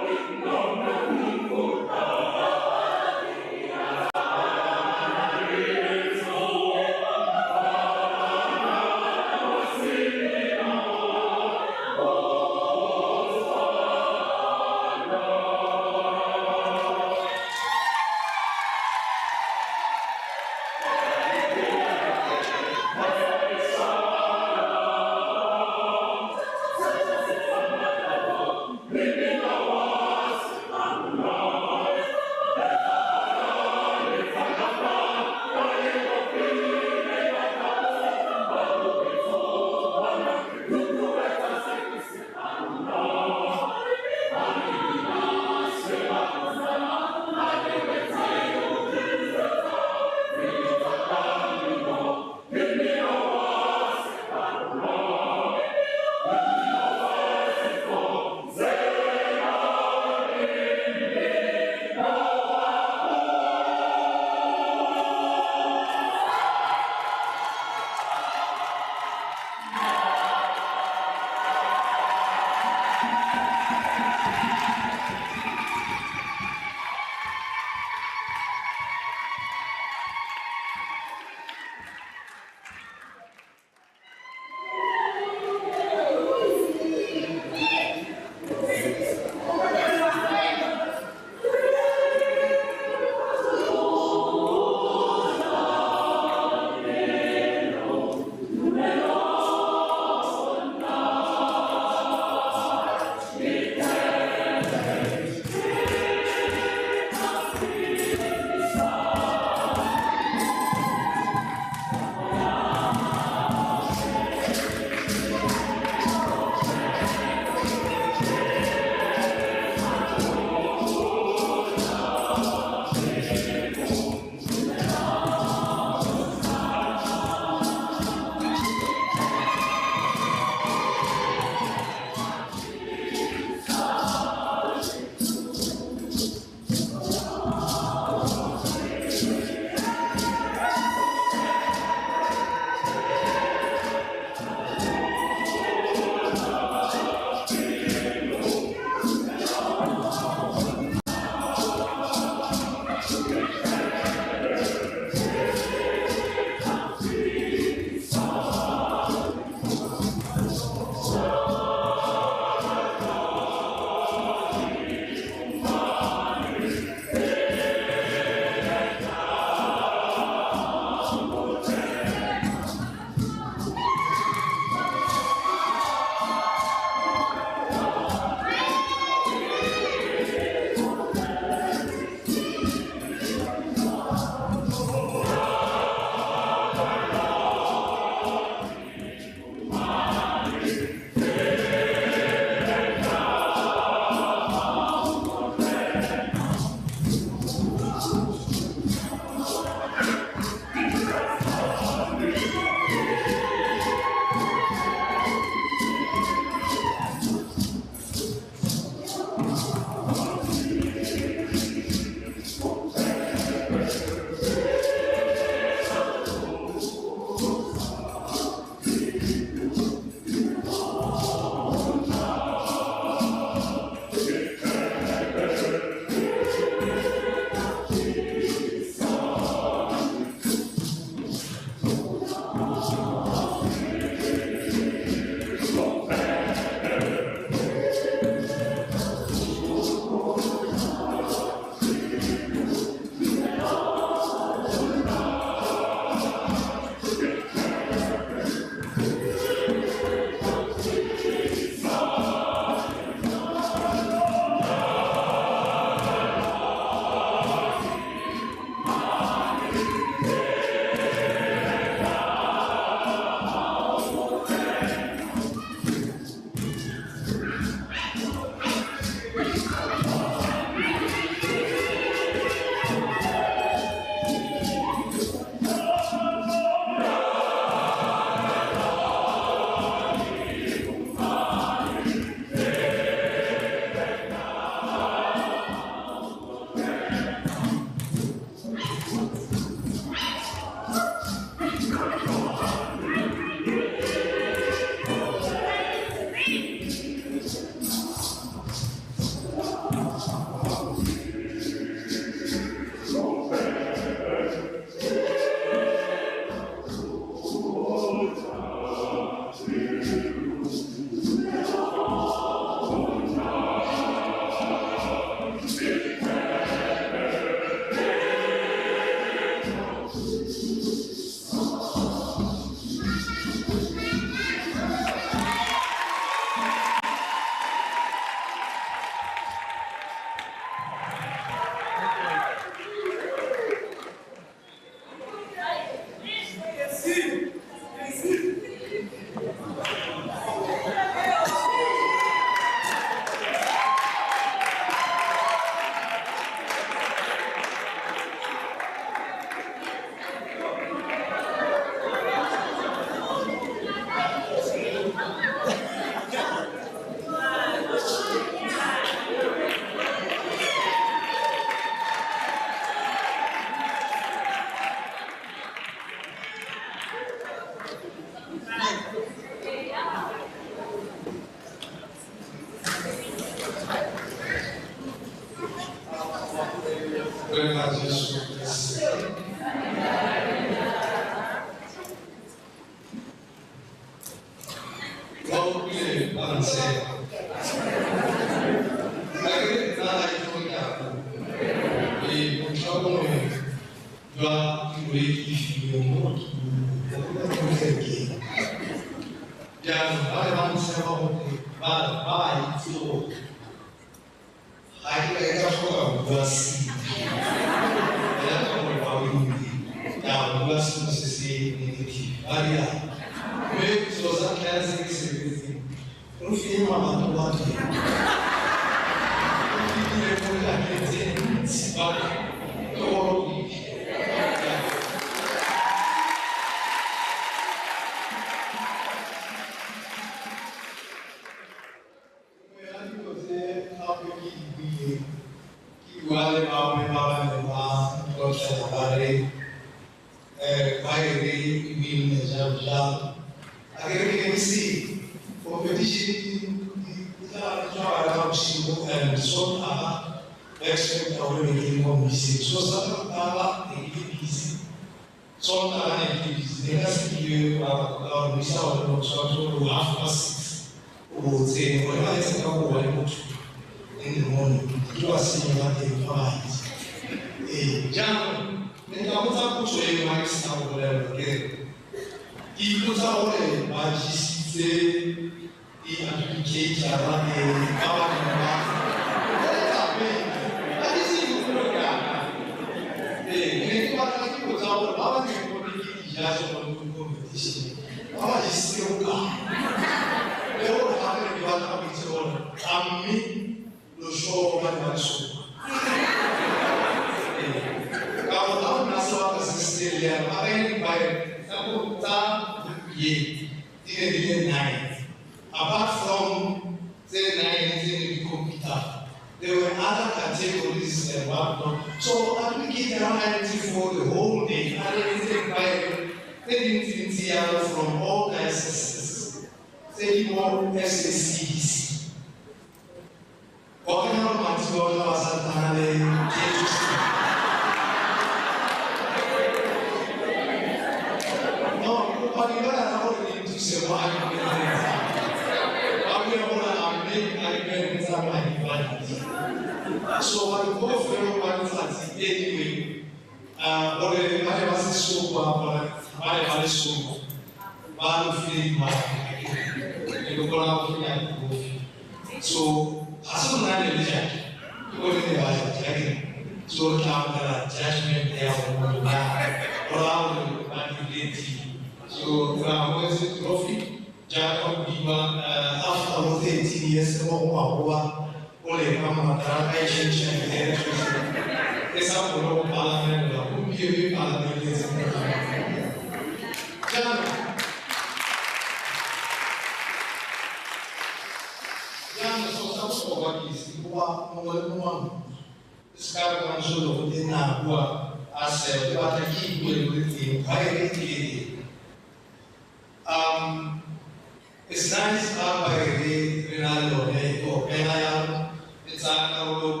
It's nice by Rinaldo, or Penayam, it's our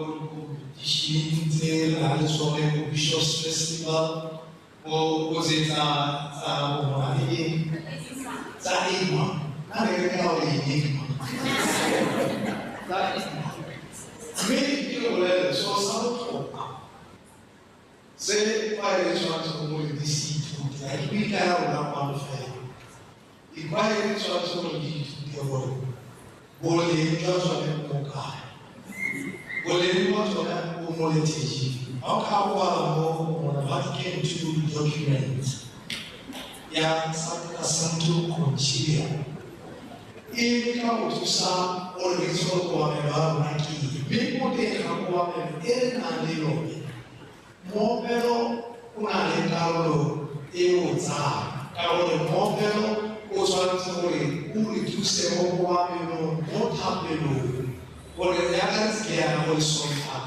Bishop's Festival, or was it Zahima? Many people were so sound. Say, why they try to avoid this food? Like we have one fair. If why they try to avoid the world, Bolin just on the Mokai. Bolin was on that Omoleti. How come one Vatican II document? Ya Santo Concilio. If come to some or resort one about Naki, people take a woman in and they Mopelo una Carlo Euza, Carlo Mopelo, Osantori, Uritus, Moamino, Motapelo, or the Yagaskia or Sonta.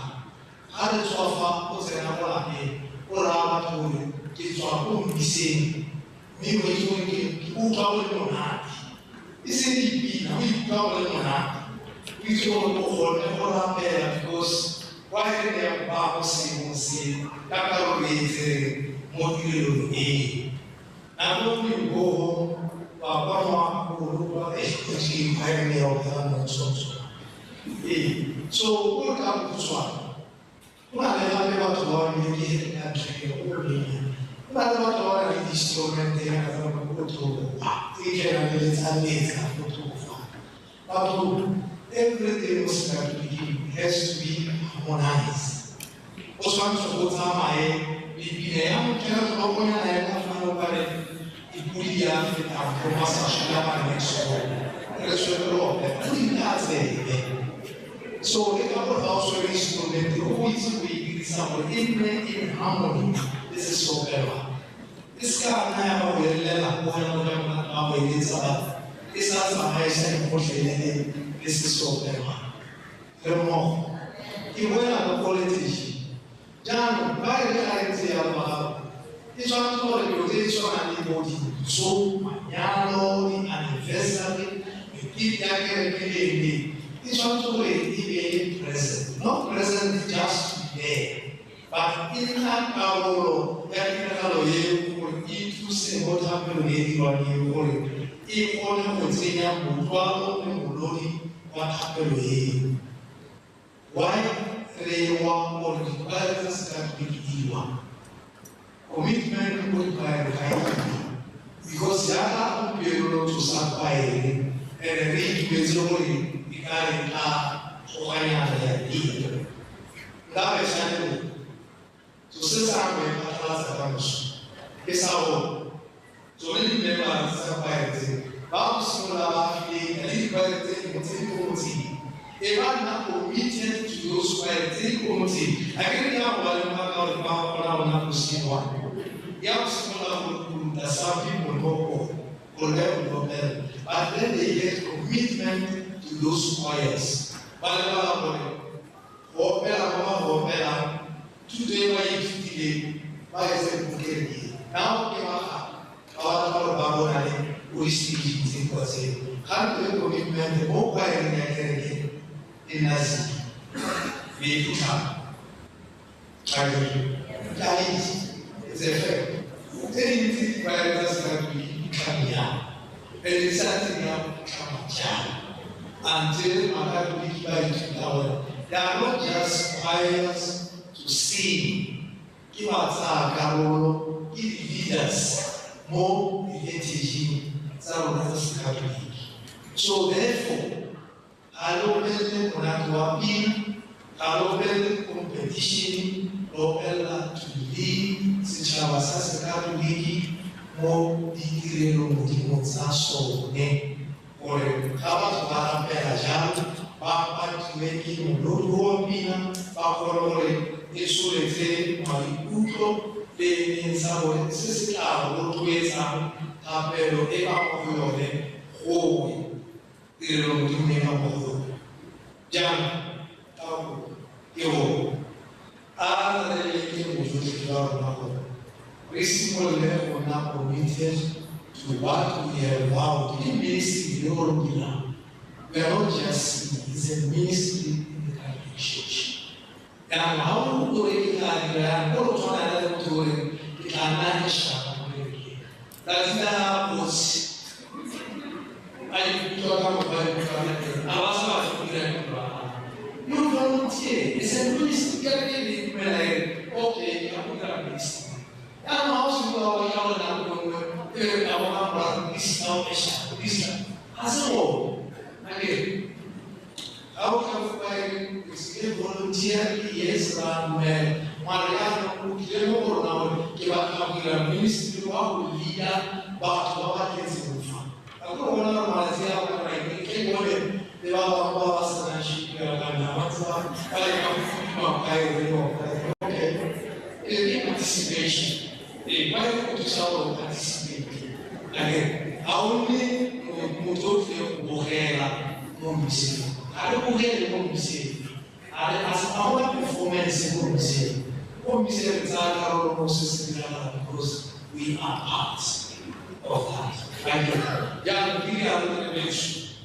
Other sofa was an Amalaki, or Amaturi, it's our own missing. Me was doing who called it on heart. Isn't it now? We call it on heart. We don't know for never there because. Why did they have Bible say, that is module A? Now, when you go home, Baba will actually find me out there. So, what comes to one? When I have to learn, you get that training. When I have to learn this instrument, they have to go to the general but everything was going to begin has to be harmonized. Osman Sokotama, Bibinea, General Roman, and Nobody, Ipulia, and Professor Shilama next door. So, the couple also is to let the voice be somewhere in harmony. This is so clever. This guy now will let a boy and this is a high portrait. This is so clever. Remove. He went on a politician. John, why did I say about this one? For the rotation and the body. So, Maniano, the anniversary, the people that can be this one to be present. Not present just there. But in that power, that you eat to say what happened with you. If only would say, what happened with him? Why they want or requires that we do one? Commitment required because the other people to supply and read with only the current to find need. That is handled. So, since I'm a class, it's our so many members supply it. Vamos falar que ele vai ter como e vai na committed to those who are taking committee. Aquele que agora não vai na possível. E a pessoa that some people know or never know them, but then they get commitment to those choirs. Today, why today? Why is it okay? Now, we see it was a hard commitment, the more by in Nazi. We do have. It's a fact. Anything by us that we come here. And it's something that come here. Until I have to be by 2,000. They are not just choirs to sing. Give us our Carolo, give leaders more related. So therefore, allons competition, to lead, se chama Sassi Wiki, more detailed motivação, né? Por acaba para pelajar, para que o logo opina, para isso levar mais útil de sabor, se claro, o tuesa pero eva movione hoy y lo movione movione ya tau yo a de que mucho claro no principio le una provincia to what we have vowed in ministry in Oromila. We are not just singing, it's a ministry in the Catholic Church. And how do we get that? What do we do? We cannot share. That's not what I talk about. I was about to get you volunteer. It's a ministry. Get like, okay, I'm going to ministry. I'm also going to as a whole, again, how can we still volunteer? Yes, man. Mariano, we don't know now. Give up the ministry of leader, but what is it? I don't know what I say. I can't go there. They are all us and she okay. Participation. A private official participate. Again, only Mutofio Bohera, Mombisi. I don't get the Mombisi. As our performance in Mombisi. Mombisi is our Moses because we are part of that. Thank you. Young people are the village.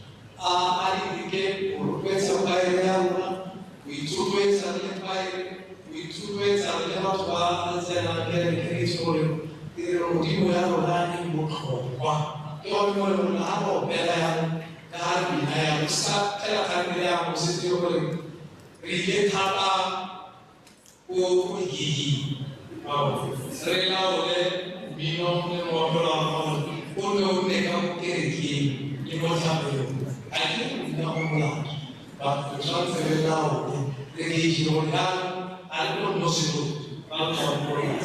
I became Professor Bayana. We took ways and empire. We took ways and never to others and get a case for you. They don't do well running book for all you want to know better. God, I am start telling them, sit over read Tata or Yi. Serena, we know the model who know make up Kerry, you know something. I think no, but the transfer now, the gauge you have, I don't know so. I'm going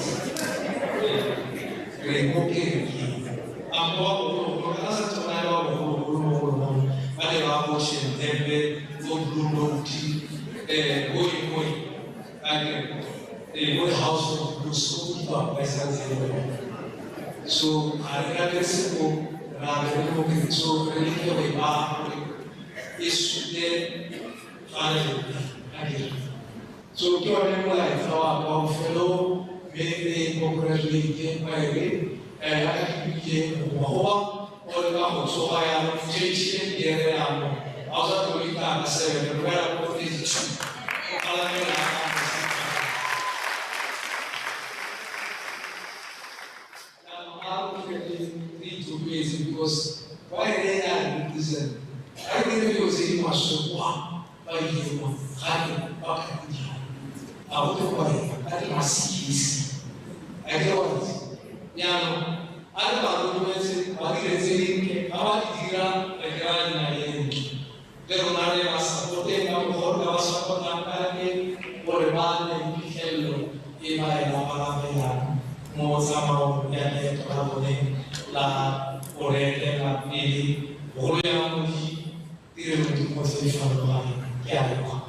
house of blue school so I got a simple rather so really is so our fellow may congratulate by and I became all about so I am changing the area. I was going to say, where I put this. Because why they are listen. I think it was in my soul by you, having back at the time. I would have that must easy. I don't want it. I don't know what it is. About Tira, a grand idea. There were not supporting our whole house of Namaki or a man in Hello in my Lamara, Mozambique, and Rabone, La Orete, La Pili, Oriamuji, the position of my Yahoo.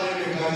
Amen.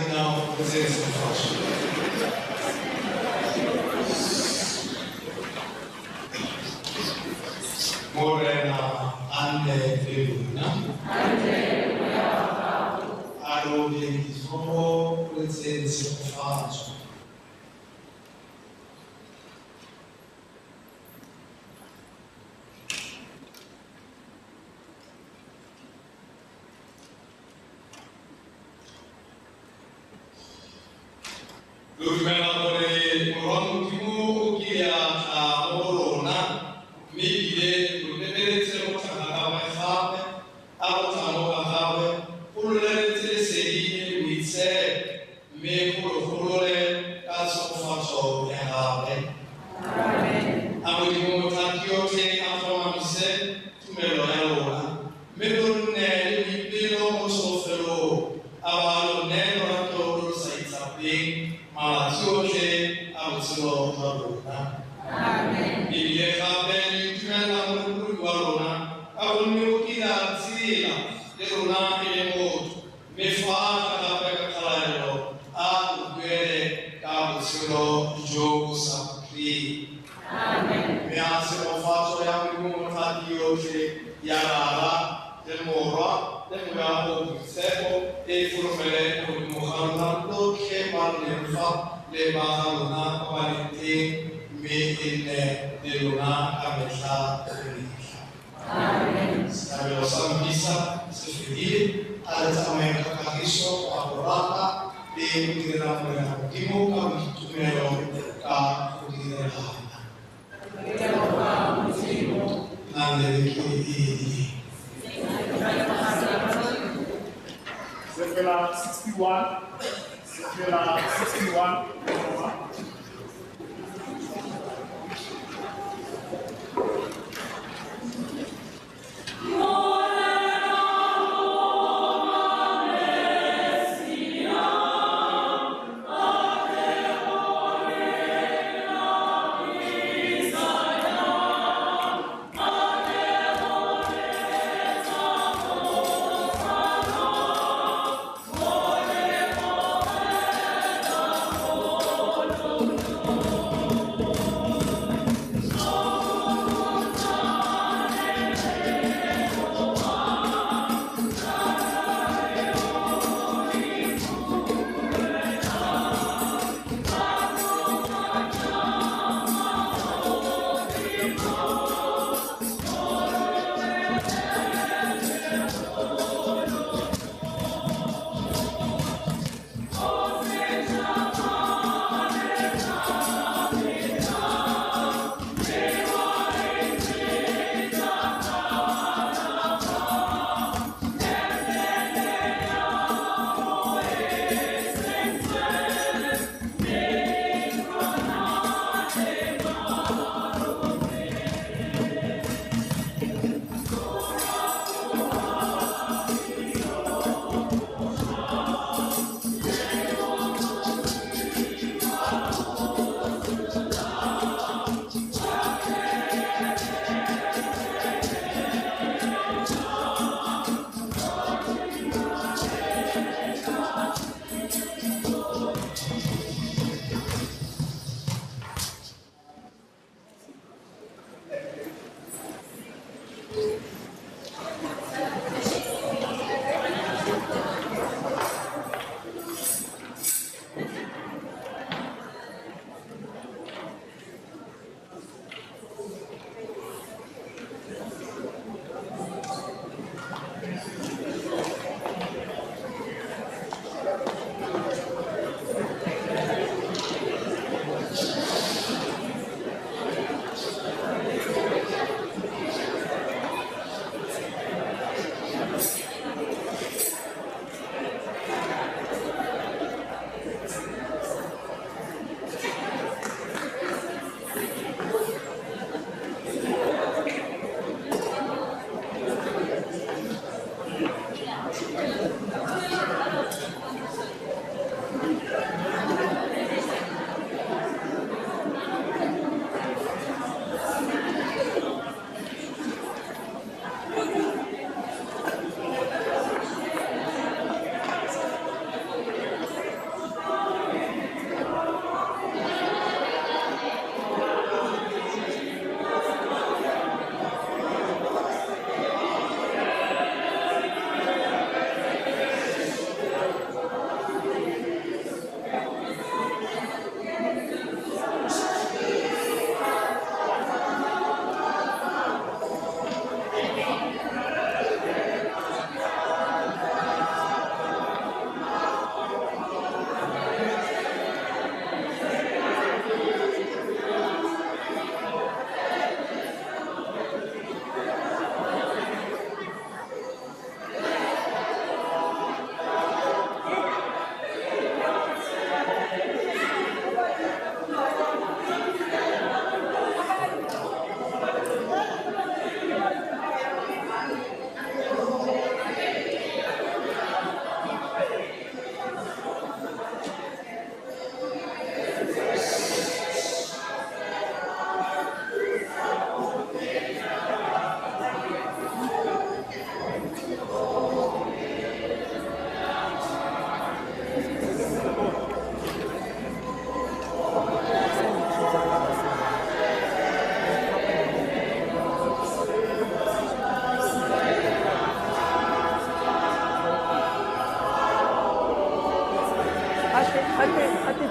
yote ya rara del morwa del muyaho seko e furfele ko muhammad do ke parle fa le bahaluna qualite me in de luna amesa amen. Sabi osam bisa sefidil ada sama yang kakakisho aporaka de kutirana mo timo kam tumeyo ka kutirana Zefela 61. Zefela 61.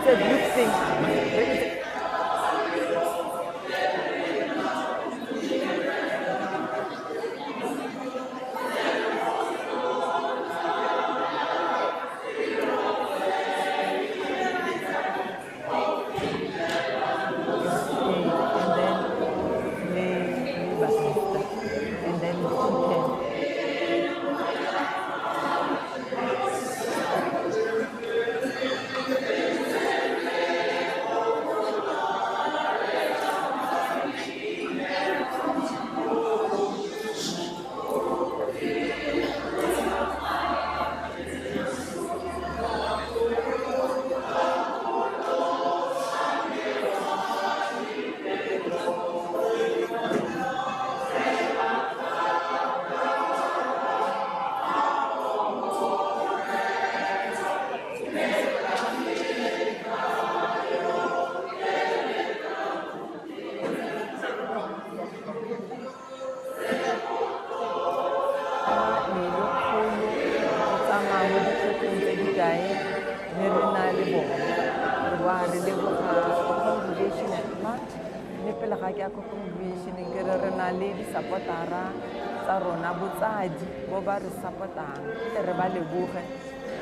It's a good thing. And then supportara tsa rona botsadi bo ba re supportang re ba leboge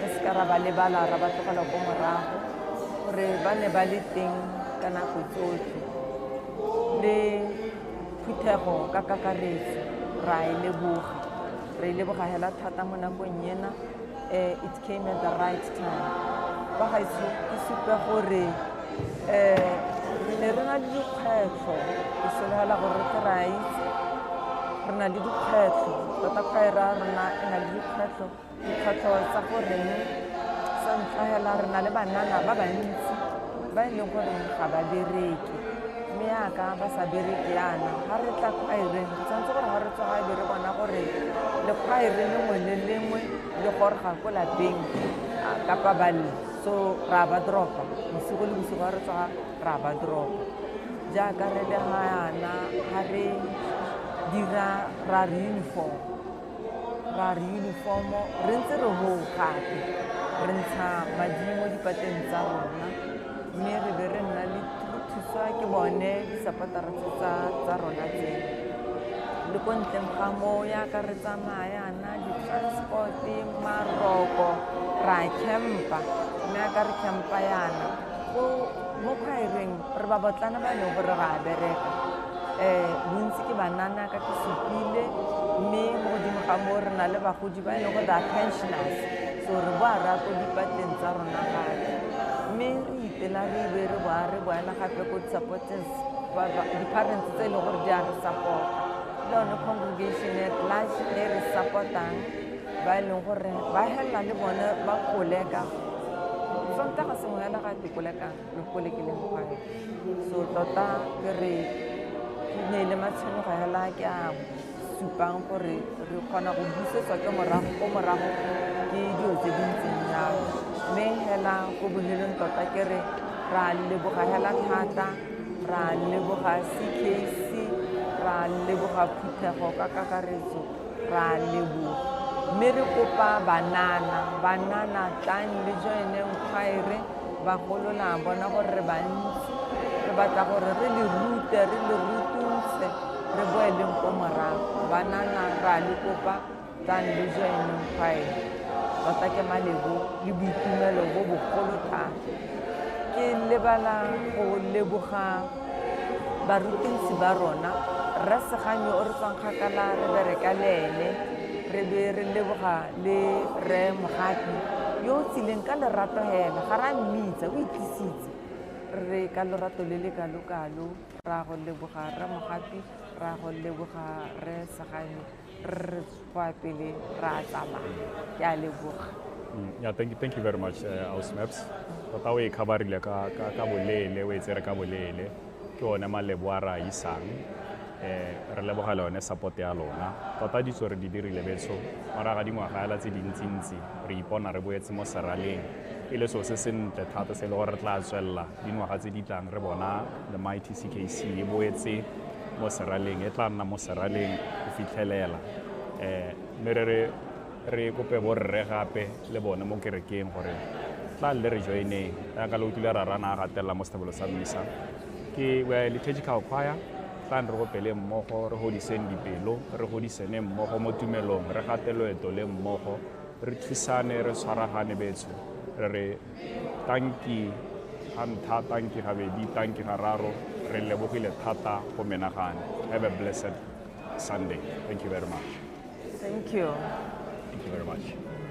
re se ka ra ba lebala ra ba tlogela ko morago gore ba ne ba le teng ka nako tsotlhe le phuthego ka kakaretso ra e leboga re e leboga hela thata mo nakong ena it came at the right time ba gaetso ke supe gore ne re na le dikgwetlho ke sologela gore ke ra itse re na le dikgwetlho tota kgwaera rona e na le dikgwetlho tsa goreng sa ntlha hela re na le banana ba bantsi ba e leng gore ga ba bereke mme yaka ba sa bereke yana ga re tla kgwaereng re tshwanetse gore ga re tsoga e be re bona gore lekgwaere lengwe le lengwe le goroga ko lapeng ka paballo so ra ba dropa bosigo le bosigo ga re tsoga ra ba dropa jaaka re le ga yana ga re dira ra re uniformo re ntse re ho gape re ntsha madi mo dipateng tsa rona mme re be re nna le thuswa ke bone disupportara tsa rona tseno le ko ntleng ga mo yaka re tsamayana di-transport maroko ra campa mme yaka re campa yana mo kgwaereng re ba botlana ba e leng gore ra bereka bontsi ke banana ka ke supile mme mo godimo ga moo re na le bagodi ba e leng gore the pensioners so re boa ra ko dipateng tsa rona gape mme re itela re be re boela gape ko di-parents tse e leng gore di a re supporta le yone congregation at large e re supportang ba e leng gore ba helela le bone ba koleka sonta ga sengwe hela ga kolekileng gwae so tota ke re ne le matshwenyo ga hela ke a supang gore re kgona go busetswa ko morago ke dio tse dintseng jalo mme hela go boleleng tota ke re ra leboga hela thata ra leboga CKC ra leboga phuthego ka kakaretso ra leboga mme re kopa banana tlang le joineng kgwaere bagolo la bona gore re bantsi re batla gore re le rutuntshe re boeleng ko morago banana ra le kopa tlang le joineng kgwaere tota ke malebo le boitumelo bo bogolo thata ke lebala go leboga barutensi ba rona re seganyo o re tswang kgakala re bereka le ene re be re leboga le re Mogapi yo o tsileng ka lerato hela ga ra mmitsa o itlisitse re ka lerato le le kalo-kalo ra go leboga re Mogapi ra go leboga re seganyo re tswa pele ra tsamaya ke a leboga. Yeah, thank you very much, Ausmaps. Tota o e khabarile ka bolele, o e tsere ka bolele. Ke one malebo a ra isang. Re leboga le one support ya lona. Tota ditso re di dirile betso. Mara ga dingwaga la tse dintsintsi re ipona re boetse mo seraleng. E le so se sentle thata se le gore re tla tswella dingwaga tse di tlang re bona the mighty CKC e boetse mo seraleng e tla nna mo seraleng go fitlhelela. Mme re kope borre gape le bone mo kerekeng gore tla le re joineng ya ka lo utlwile ra rana a gatella mo setabelo sa mmisa ke we liturgical choir tla re go pele mmogo re godiseng dipelo re godisene mmogo mo tumelong re gate loeto le mmogo re thusane re tshwaragane betso re re tanki ga ntha tanki gabedi tanki gararo re lebogile thata go menagane. Have a blessed Sunday. Thank you very much. Thank you. Thank you very much.